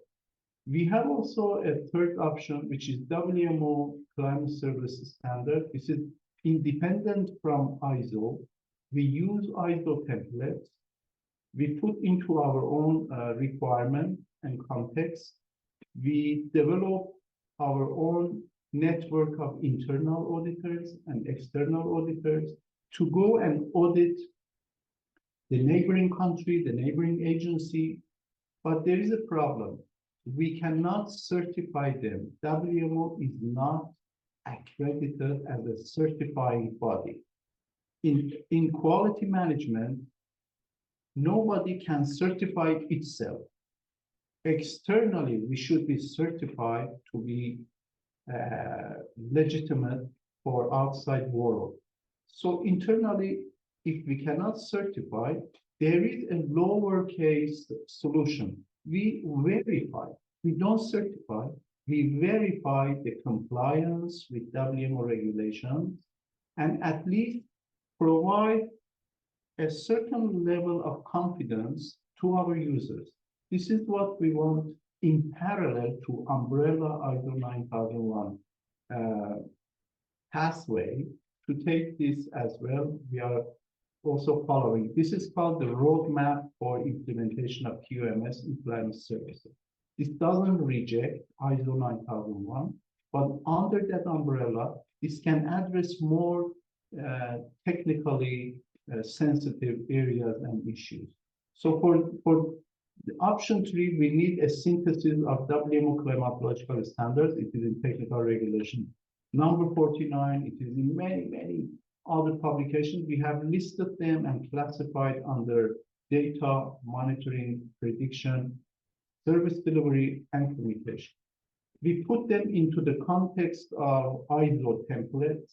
We have also a third option, which is WMO Climate Services Standard. This is independent from ISO. We use ISO templates. We put into our own requirement and context. We develop our own network of internal auditors and external auditors to go and audit the neighboring country, the neighboring agency. But there is a problem. We cannot certify them. WMO is not accredited as a certifying body. In quality management, nobody can certify itself. Externally, we should be certified to be legitimate for outside world. So internally, if we cannot certify, there is a lowercase solution. We verify. We don't certify. We verify the compliance with WMO regulations and at least provide a certain level of confidence to our users. This is what we want in parallel to umbrella ISO 9001 pathway to take this as well. We are also following. This is called the roadmap for implementation of QMS in climate services. This doesn't reject ISO 9001, but under that umbrella, this can address more technically sensitive areas and issues. So for the option 3, we need a synthesis of WMO climatological standards. It is in technical regulation. Number 49, it is in many other publications. We have listed them and classified under data, monitoring, prediction, service delivery, and communication. We put them into the context of ISO templates.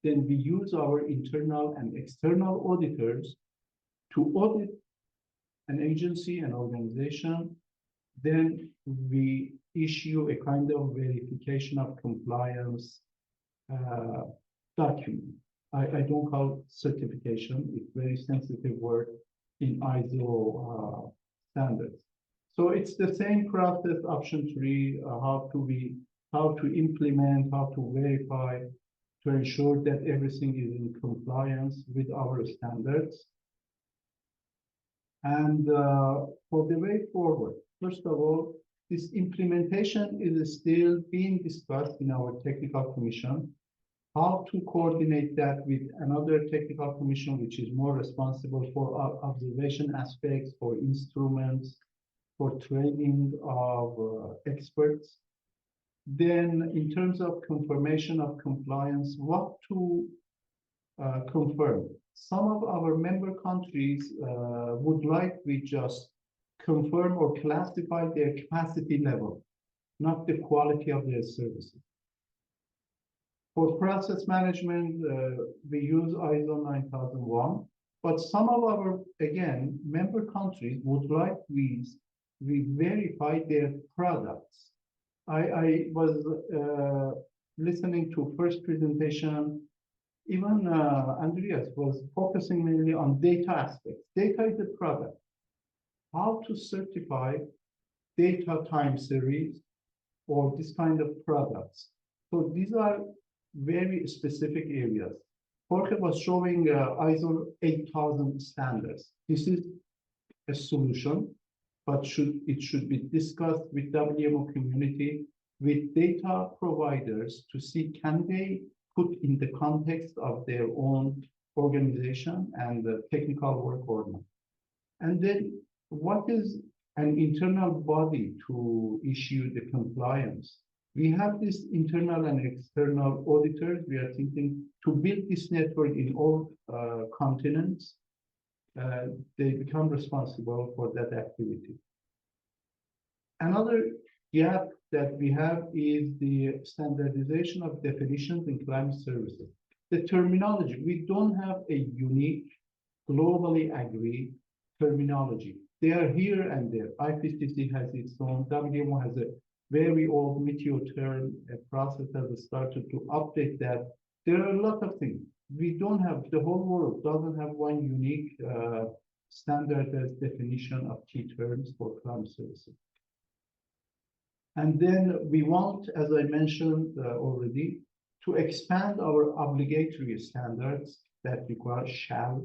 Then we use our internal and external auditors to audit an agency, an organization. Then we issue a kind of verification of compliance document. I don't call certification. It's very sensitive word in ISO standards. So it's the same process, option 3, how to implement, how to verify, to ensure that everything is in compliance with our standards. And for the way forward, first of all, this implementation is still being discussed in our technical commission. How to coordinate that with another technical commission, which is more responsible for observation aspects, for instruments, for training of experts. Then in terms of confirmation of compliance, what to confirm. Some of our member countries would like we just confirm or classify their capacity level, not the quality of their services. For process management, we use ISO 9001, but some of our, again, member countries would like we verify their products. I was listening to first presentation. Even Andreas was focusing mainly on data aspects. Data is a product. How to certify data time series or this kind of products. So these are very specific areas. Jorge was showing ISO 8000 standards. This is a solution, but it should be discussed with WMO community, with data providers to see can they put in the context of their own organization and the technical work or not. And then what is an internal body to issue the compliance? We have this internal and external auditors. We are thinking to build this network in all continents. They become responsible for that activity. Another gap that we have is the standardization of definitions in climate services. The terminology, we don't have a unique, globally agreed terminology. They are here and there. IPCC has its own, WMO has a very old meteor term, a process has started to update that. There are a lot of things. We don't have, the whole world doesn't have one unique standardized definition of key terms for climate services. And then we want, as I mentioned already, to expand our obligatory standards that require shall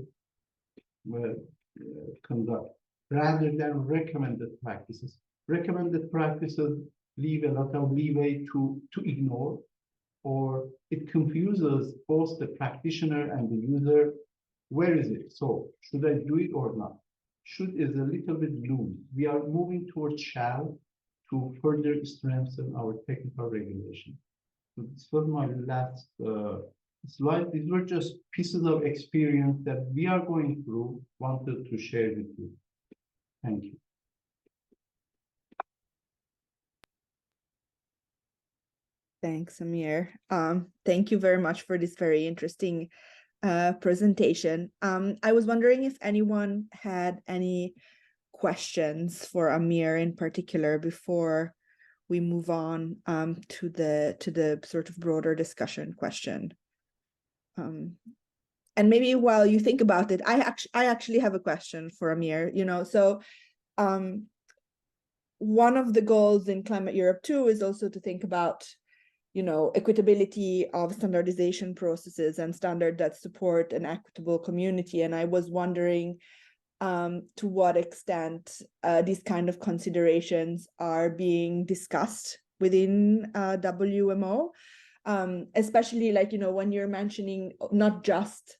conduct, rather than recommended practices. Recommended practices leave a lot of leeway to ignore, or it confuses both the practitioner and the user. Where is it? So should I do it or not? Should is a little bit loose. We are moving towards shall to further strengthen our technical regulation. So this was my last slide. These were just pieces of experience that we are going through, wanted to share with you. Thank you. Thanks, Amir. Thank you very much for this very interesting presentation. I was wondering if anyone had any questions for Amir in particular before we move on to the sort of broader discussion question. And maybe while you think about it, I actually have a question for Amir. So one of the goals in Climate Europe 2 is also to think about equitability of standardization processes and standards that support an equitable community. And I was wondering to what extent these kind of considerations are being discussed within WMO, especially when you're mentioning not just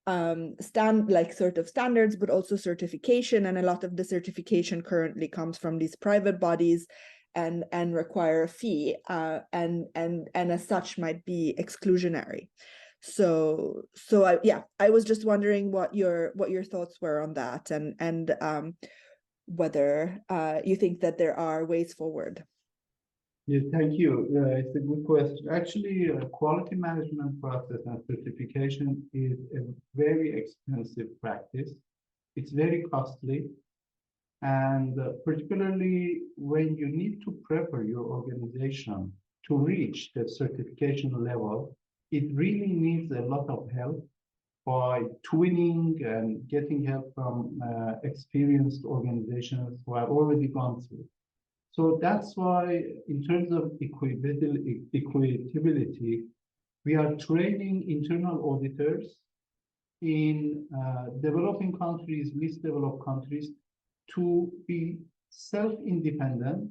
sort of standards, but also certification, and a lot of the certification currently comes from these private bodies and require a fee, and as such might be exclusionary. So I was just wondering what your thoughts were on that, and whether you think that there are ways forward. Yeah, thank you. It's a good question. Actually, quality management process and certification is a very expensive practice. It's very costly. And particularly when you need to prepare your organization to reach the certification level, it really needs a lot of help by twinning and getting help from experienced organizations who have already gone through. So that's why, in terms of equitability, we are training internal auditors in developing countries, least developed countries, to be self-independent,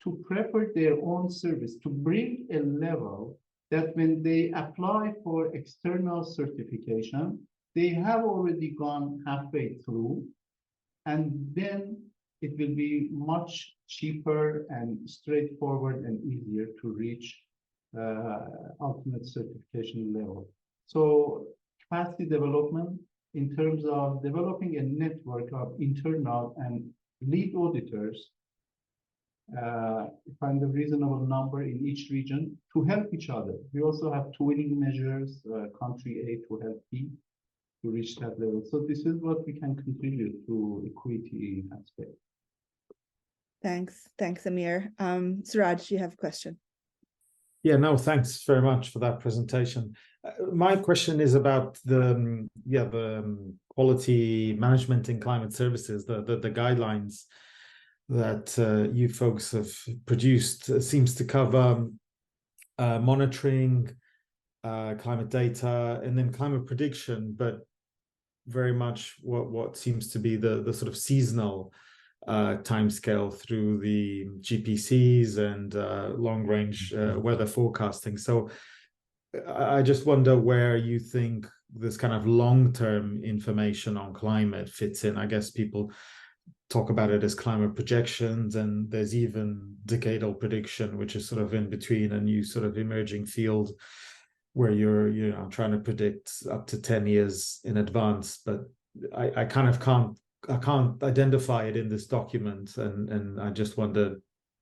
to prepare their own service, to bring a level that when they apply for external certification, they have already gone halfway through, and then it will be much cheaper and straightforward and easier to reach ultimate certification level. So capacity development in terms of developing a network of internal and lead auditors, find a reasonable number in each region to help each other. We also have twinning measures, country A to help B to reach that level. So this is what we can contribute to equity aspect. Thanks, Amir. Suraj, you have a question. Yeah, no, thanks very much for that presentation. My question is about the quality management in climate services, the guidelines that you folks have produced. Seems to cover monitoring, climate data, and then climate prediction, but very much what seems to be the sort of seasonal timescale through the GPCs and long-range weather forecasting. So I just wonder where you think this kind of long-term information on climate fits in. I guess people talk about it as climate projections, and there's even decadal prediction, which is sort of in between, a new sort of emerging field where you're trying to predict up to 10 years in advance. But I kind of can't identify it in this document, and I just wonder,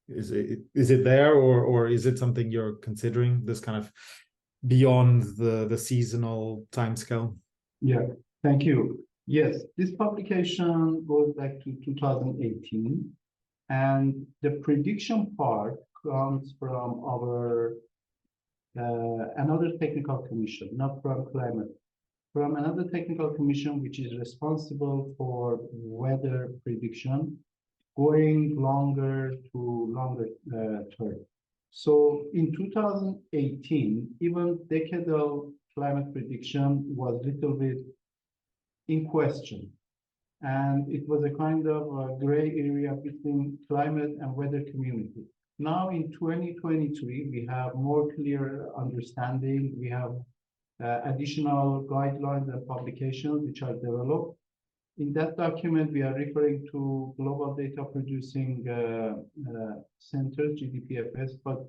is it there, or is it something you're considering, this kind of beyond the seasonal timescale? Yeah, thank you. Yes, this publication goes back to 2018, and the prediction part comes from our another technical commission, not from climate, from another technical commission which is responsible for weather prediction, going longer to longer term. So in 2018, even decadal climate prediction was a little bit in question. And it was a kind of a gray area between climate and weather community. Now in 2023, we have more clear understanding. We have additional guidelines and publications which are developed. In that document, we are referring to global data producing centers, GDPFS, but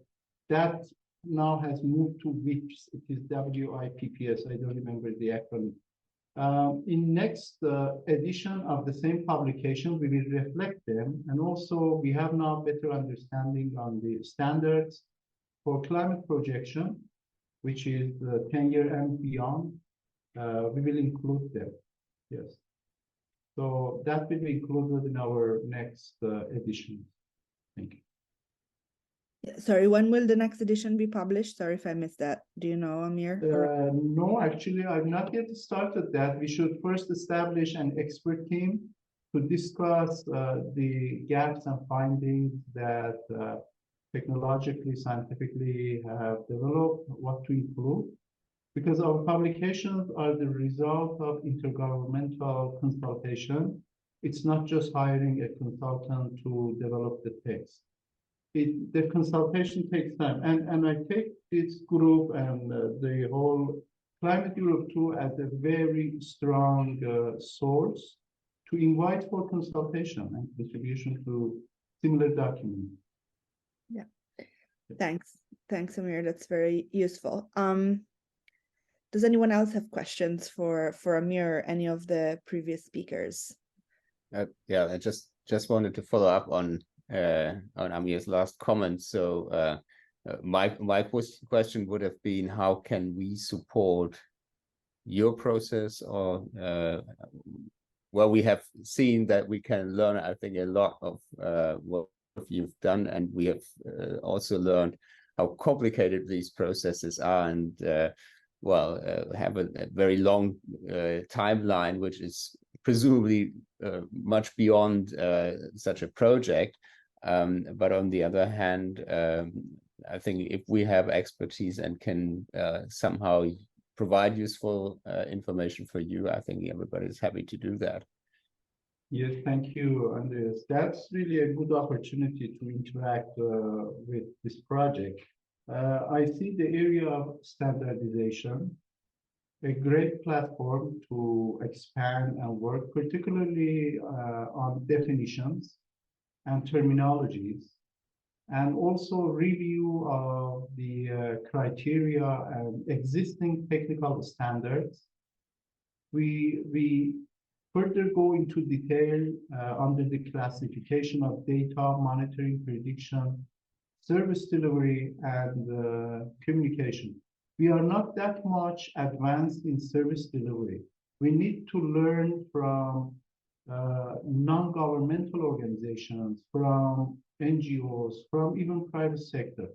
that now has moved to WIPS. It is WIPPS. I don't remember the acronym. In next edition of the same publication, we will reflect them. And also we have now better understanding on the standards for climate projection, which is 10-year and beyond. We will include them. Yes. So that will be included in our next edition. Thank you. Sorry, when will the next edition be published? Sorry if I missed that. Do you know, Amir? No, actually, I've not yet started that. We should first establish an expert team to discuss the gaps and findings that technologically, scientifically have developed, what to improve, because our publications are the result of intergovernmental consultation. It's not just hiring a consultant to develop the text. The consultation takes time, and I take this group and the whole Climate Europe too as a very strong source to invite for consultation and contribution to similar documents. Yeah, thanks, Amir. That's very useful. Does anyone else have questions for Amir or any of the previous speakers? Yeah, I just wanted to follow up on Amir's last comment. So my question would have been, how can we support your process? Or well, we have seen that we can learn, I think, a lot of what you've done, and we have also learned how complicated these processes are, and well, have a very long timeline, which is presumably much beyond such a project. But on the other hand, I think if we have expertise and can somehow provide useful information for you, I think everybody's happy to do that. Yes, thank you, Andreas. That's really a good opportunity to interact with this project. I see the area of standardization, a great platform to expand and work, particularly on definitions and terminologies, and also review of the criteria and existing technical standards. We further go into detail under the classification of data, monitoring, prediction, service delivery, and communication. We are not that much advanced in service delivery. We need to learn from non-governmental organizations, from NGOs, from even private sector.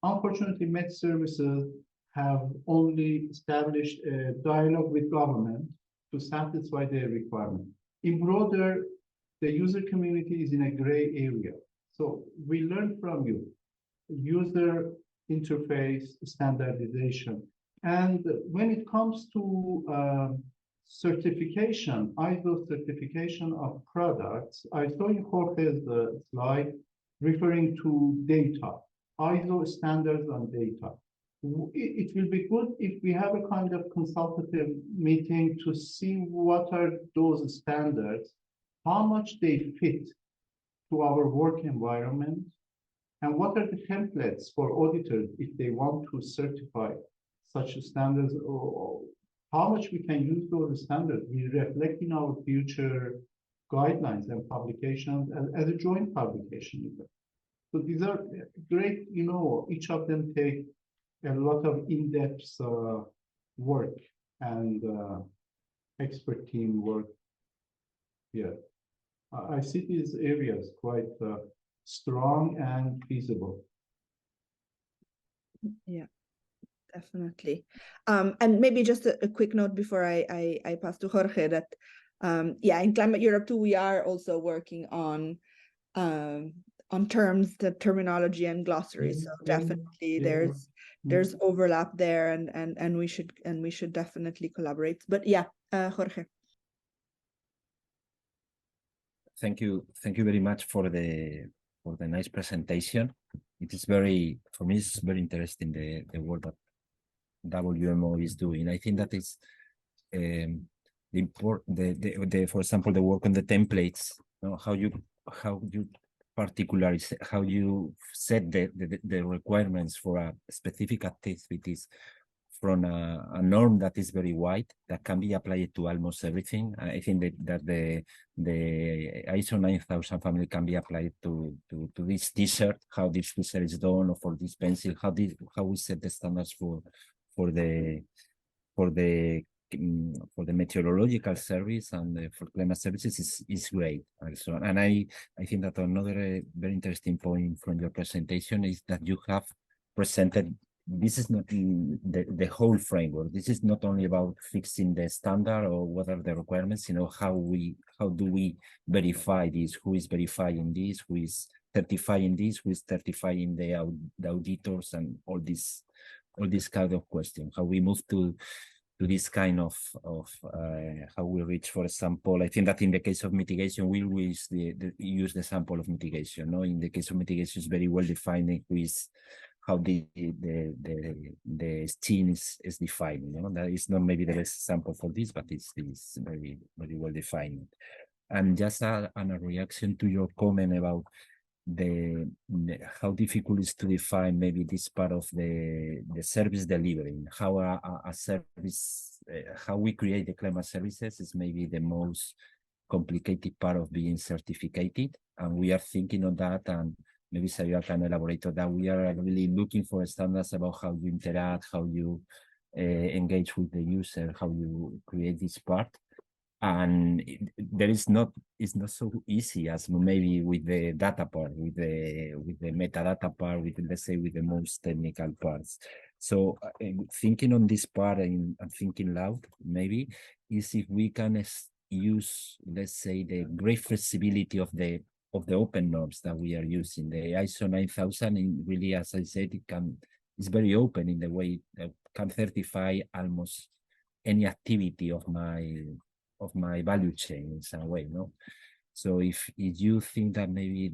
Unfortunately, Met Services have only established a dialogue with government to satisfy their requirement. In broader, the user community is in a gray area. So we learn from you, user interface standardization. And when it comes to certification, ISO certification of products, I saw in Jorge's slide referring to data, ISO standards on data. It will be good if we have a kind of consultative meeting to see what are those standards, how much they fit to our work environment, and what are the templates for auditors if they want to certify such standards, or how much we can use those standards. We reflect in our future guidelines and publications as a joint publication. So these are great, you know, each of them take a lot of in-depth work and expert team work. Yeah, I see these areas quite strong and feasible. Yeah, definitely. And maybe just a quick note before I pass to Jorge that yeah, in Climate Europe too, we are also working on terms, the terminology and glossary. So definitely there's overlap there, and we should definitely collaborate. But yeah, Jorge. Thank you very much for the nice presentation. It is very, for me, it's very interesting the work that WMO is doing. I think that is for example, the work on the templates, you know, how you particularize, how you set the requirements for a specific activities from a norm that is very wide, that can be applied to almost everything. I think that the ISO 9000 family can be applied to this t-shirt, how this t-shirt is done, or for this pencil, how we set the standards for the meteorological service and for climate services is great also. And I think that another very interesting point from your presentation is that you have presented, this is not the whole framework. This is not only about fixing the standard or what are the requirements, you know, how do we verify this, who is verifying this, who is certifying this, who is certifying the auditors, and all this kind of question. How we move to this kind of how we reach, for example, I think that in the case of mitigation, we always use the sample of mitigation. No, in the case of mitigation, it's very well defined with how the scheme is defined. You know, that is not maybe the best example for this, but it's very well defined. And just a reaction to your comment about how difficult it is to define maybe this part of the service delivery, how a service, how we create the climate services is maybe the most complicated part of being certificated, and we are thinking on that, and maybe Sayura can elaborate on that. We are really looking for standards about how you interact, how you engage with the user, how you create this part. And it's not so easy as maybe with the data part, with the metadata part, let's say with the most technical parts. So thinking on this part and thinking loud, maybe, is if we can use, let's say, the great flexibility of the open norms that we are using. The ISO 9000, and really, as I said, it's very open in the way that can certify almost any activity of my value chain in some way, no? So if you think that maybe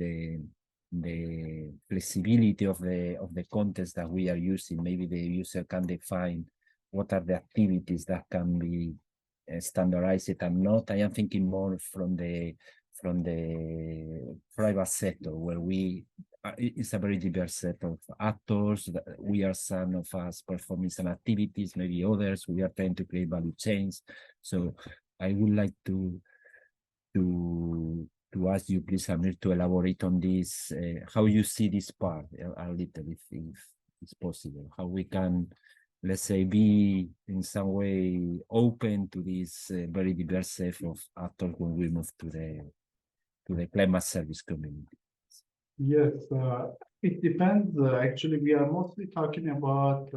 the flexibility of the context that we are using, maybe the user can define what are the activities that can be standardized and not. I am thinking more from the private sector, where it's a very diverse set of actors. We are some of us performing some activities, maybe others. We are trying to create value chains. So I would like to ask you, please, Amir, to elaborate on this, how you see this part a little, if it's possible, how we can, let's say, be in some way open to this very diverse set of actors when we move to the climate service community. Yes, it depends. Actually, we are mostly talking about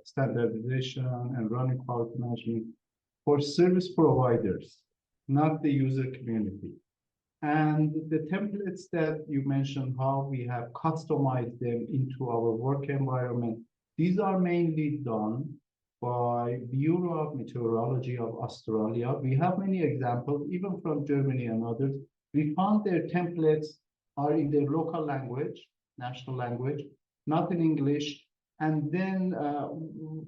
standardization and running quality management for service providers, not the user community. And the templates that you mentioned, how we have customized them into our work environment, these are mainly done by Bureau of Meteorology of Australia. We have many examples, even from Germany and others. We found their templates are in their local language, national language, not in English. And then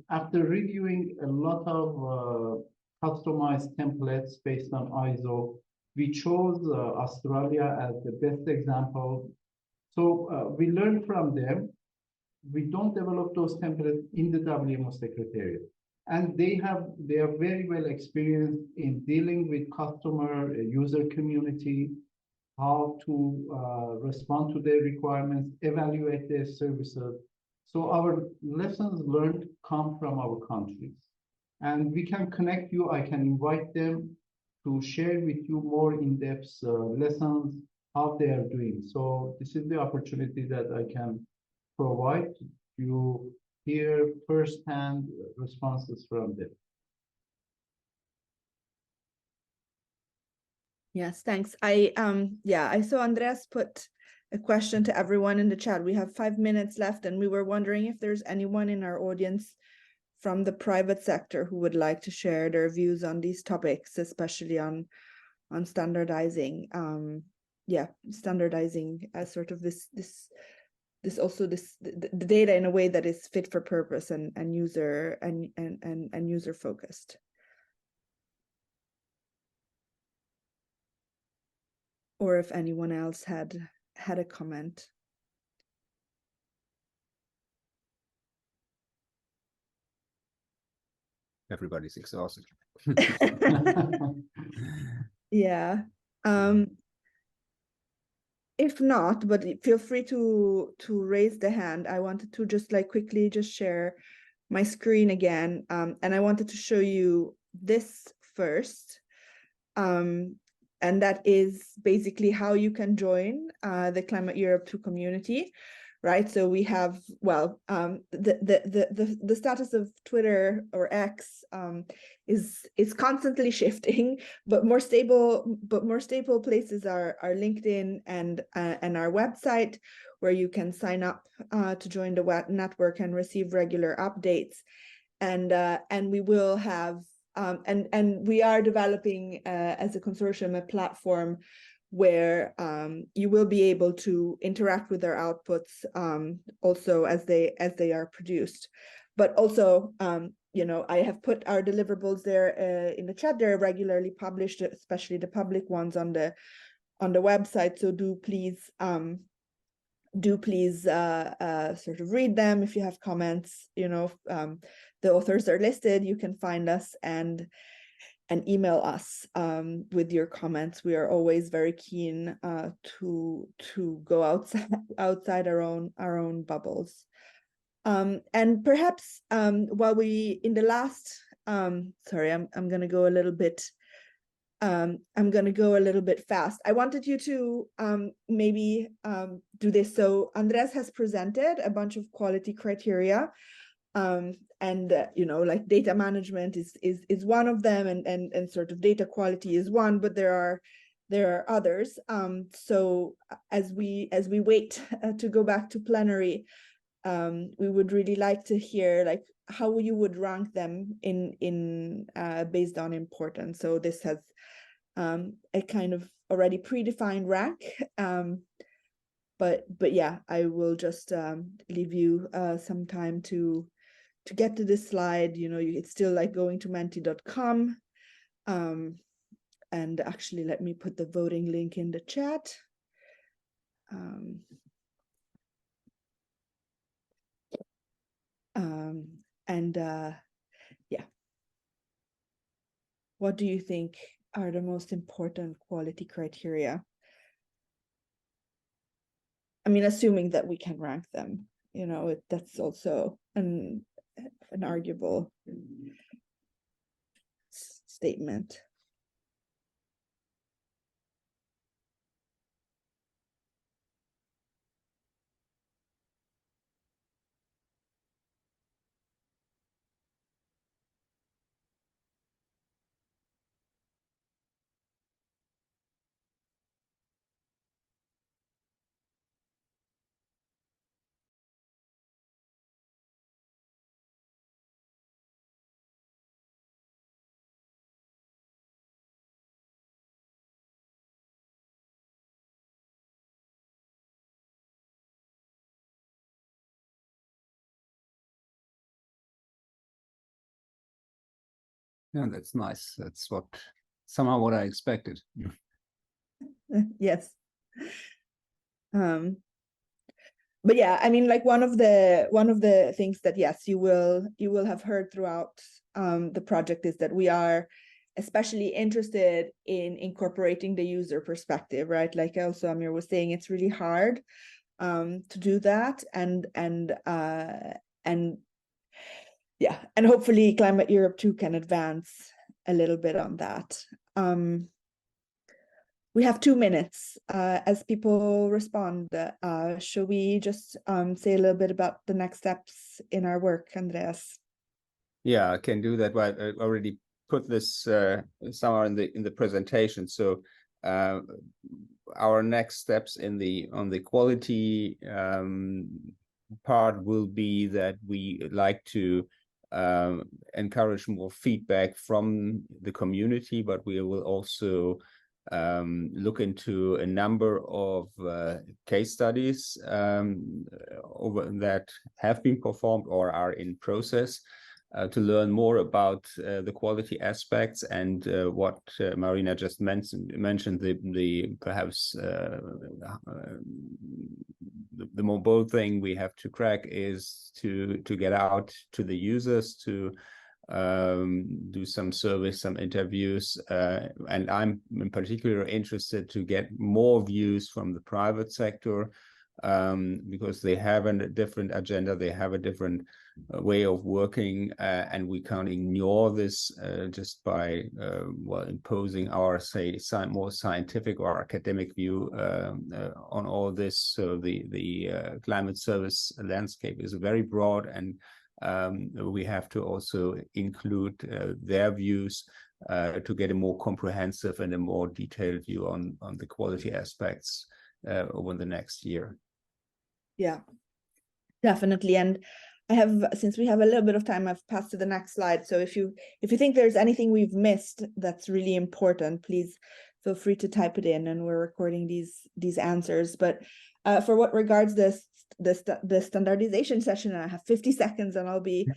after reviewing a lot of customized templates based on ISO, we chose Australia as the best example. So we learned from them. We don't develop those templates in the WMO Secretariat. And they are very well experienced in dealing with customer user community, how to respond to their requirements, evaluate their services. So our lessons learned come from our countries. And we can connect you. I can invite them to share with you more in-depth lessons, how they are doing. So this is the opportunity that I can provide you, hear firsthand responses from them. Yes, thanks. I saw Andreas put a question to everyone in the chat. We have 5 minutes left, and we were wondering if there's anyone in our audience from the private sector who would like to share their views on these topics, especially on standardizing. Standardizing as sort of the data in a way that is fit for purpose and user focused. Or if anyone else had a comment. Everybody's exhausted. Yeah. If not, but feel free to raise the hand. I wanted to just quickly share my screen again, and I wanted to show you this first, and that is basically how you can join the Climate Europe 2 community. right? So we have, well, the status of Twitter or X is constantly shifting, but more stable places are LinkedIn and our website, where you can sign up to join the web network and receive regular updates. And we will have and we are developing as a consortium a platform where you will be able to interact with our outputs also as they are produced. But also, you know, I have put our deliverables there in the chat. They're regularly published, especially the public ones on the website. So do please sort of read them. If you have comments, you know, the authors are listed. You can find us and email us with your comments. We are always very keen to go outside our own bubbles. And perhaps while we in the last sorry, I'm going to go a little bit. I'm going to go a little bit fast. I wanted you to maybe do this. So Andres has presented a bunch of quality criteria, and you know, like data management is one of them, and sort of data quality is one, but there are others. So as we wait to go back to plenary, we would really like to hear like how you would rank them in based on importance. So this has a kind of already predefined rank, but yeah, I will just leave you some time to get to this slide. You know, it's still like going to menti.com, and actually let me put the voting link in the chat. Yeah, what do you think are the most important quality criteria? I mean, assuming that we can rank them, you know, that's also an arguable statement. Yeah, that's nice. That's somehow what I expected. Yes. But yeah, I mean, like one of the things that, yes, you will have heard throughout the project is that we are especially interested in incorporating the user perspective, right? Like also Amir was saying, it's really hard to do that, and yeah, and hopefully Climate Europe too can advance a little bit on that. We have 2 minutes as people respond. Should we just say a little bit about the next steps in our work, Andreas? Yeah, I can do that. But I already put this somewhere in the presentation. So our next steps on the quality part will be that we like to encourage more feedback from the community, but we will also look into a number of case studies that have been performed or are in process to learn more about the quality aspects, and what Marina just mentioned, the perhaps the more bold thing we have to crack is to get out to the users, to do some surveys, some interviews, and I'm in particular interested to get more views from the private sector, because they have a different agenda, they have a different way of working, and we can't ignore this just by well, imposing our, say, more scientific or academic view on all this. So the climate service landscape is very broad, and we have to also include their views to get a more comprehensive and a more detailed view on the quality aspects over the next year. Yeah, definitely. And I have, since we have a little bit of time, I've passed to the next slide. So if you think there's anything we've missed that's really important, please feel free to type it in, and we're recording these answers. But for what regards the standardization session, I have 50 seconds and I'll be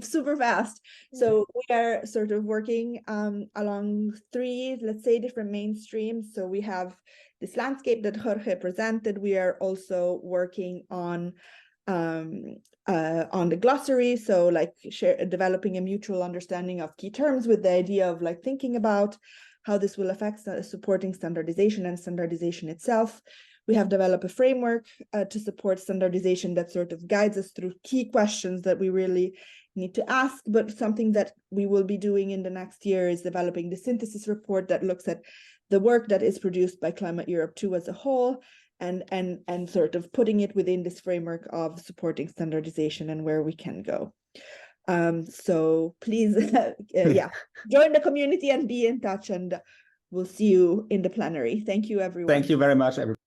super fast. So we are sort of working along three, let's say, different mainstreams. So we have this landscape that Jorge presented. We are also working on the glossary, so like developing a mutual understanding of key terms, with the idea of like thinking about how this will affect supporting standardization and standardization itself. We have developed a framework to support standardization that sort of guides us through key questions that we really need to ask. But something that we will be doing in the next year is developing the synthesis report that looks at the work that is produced by Climate Europe 2 as a whole, and sort of putting it within this framework of supporting standardization and where we can go. So please, yeah, join the community and be in touch, and we'll see you in the plenary. Thank you, everyone. Thank you very much, everyone.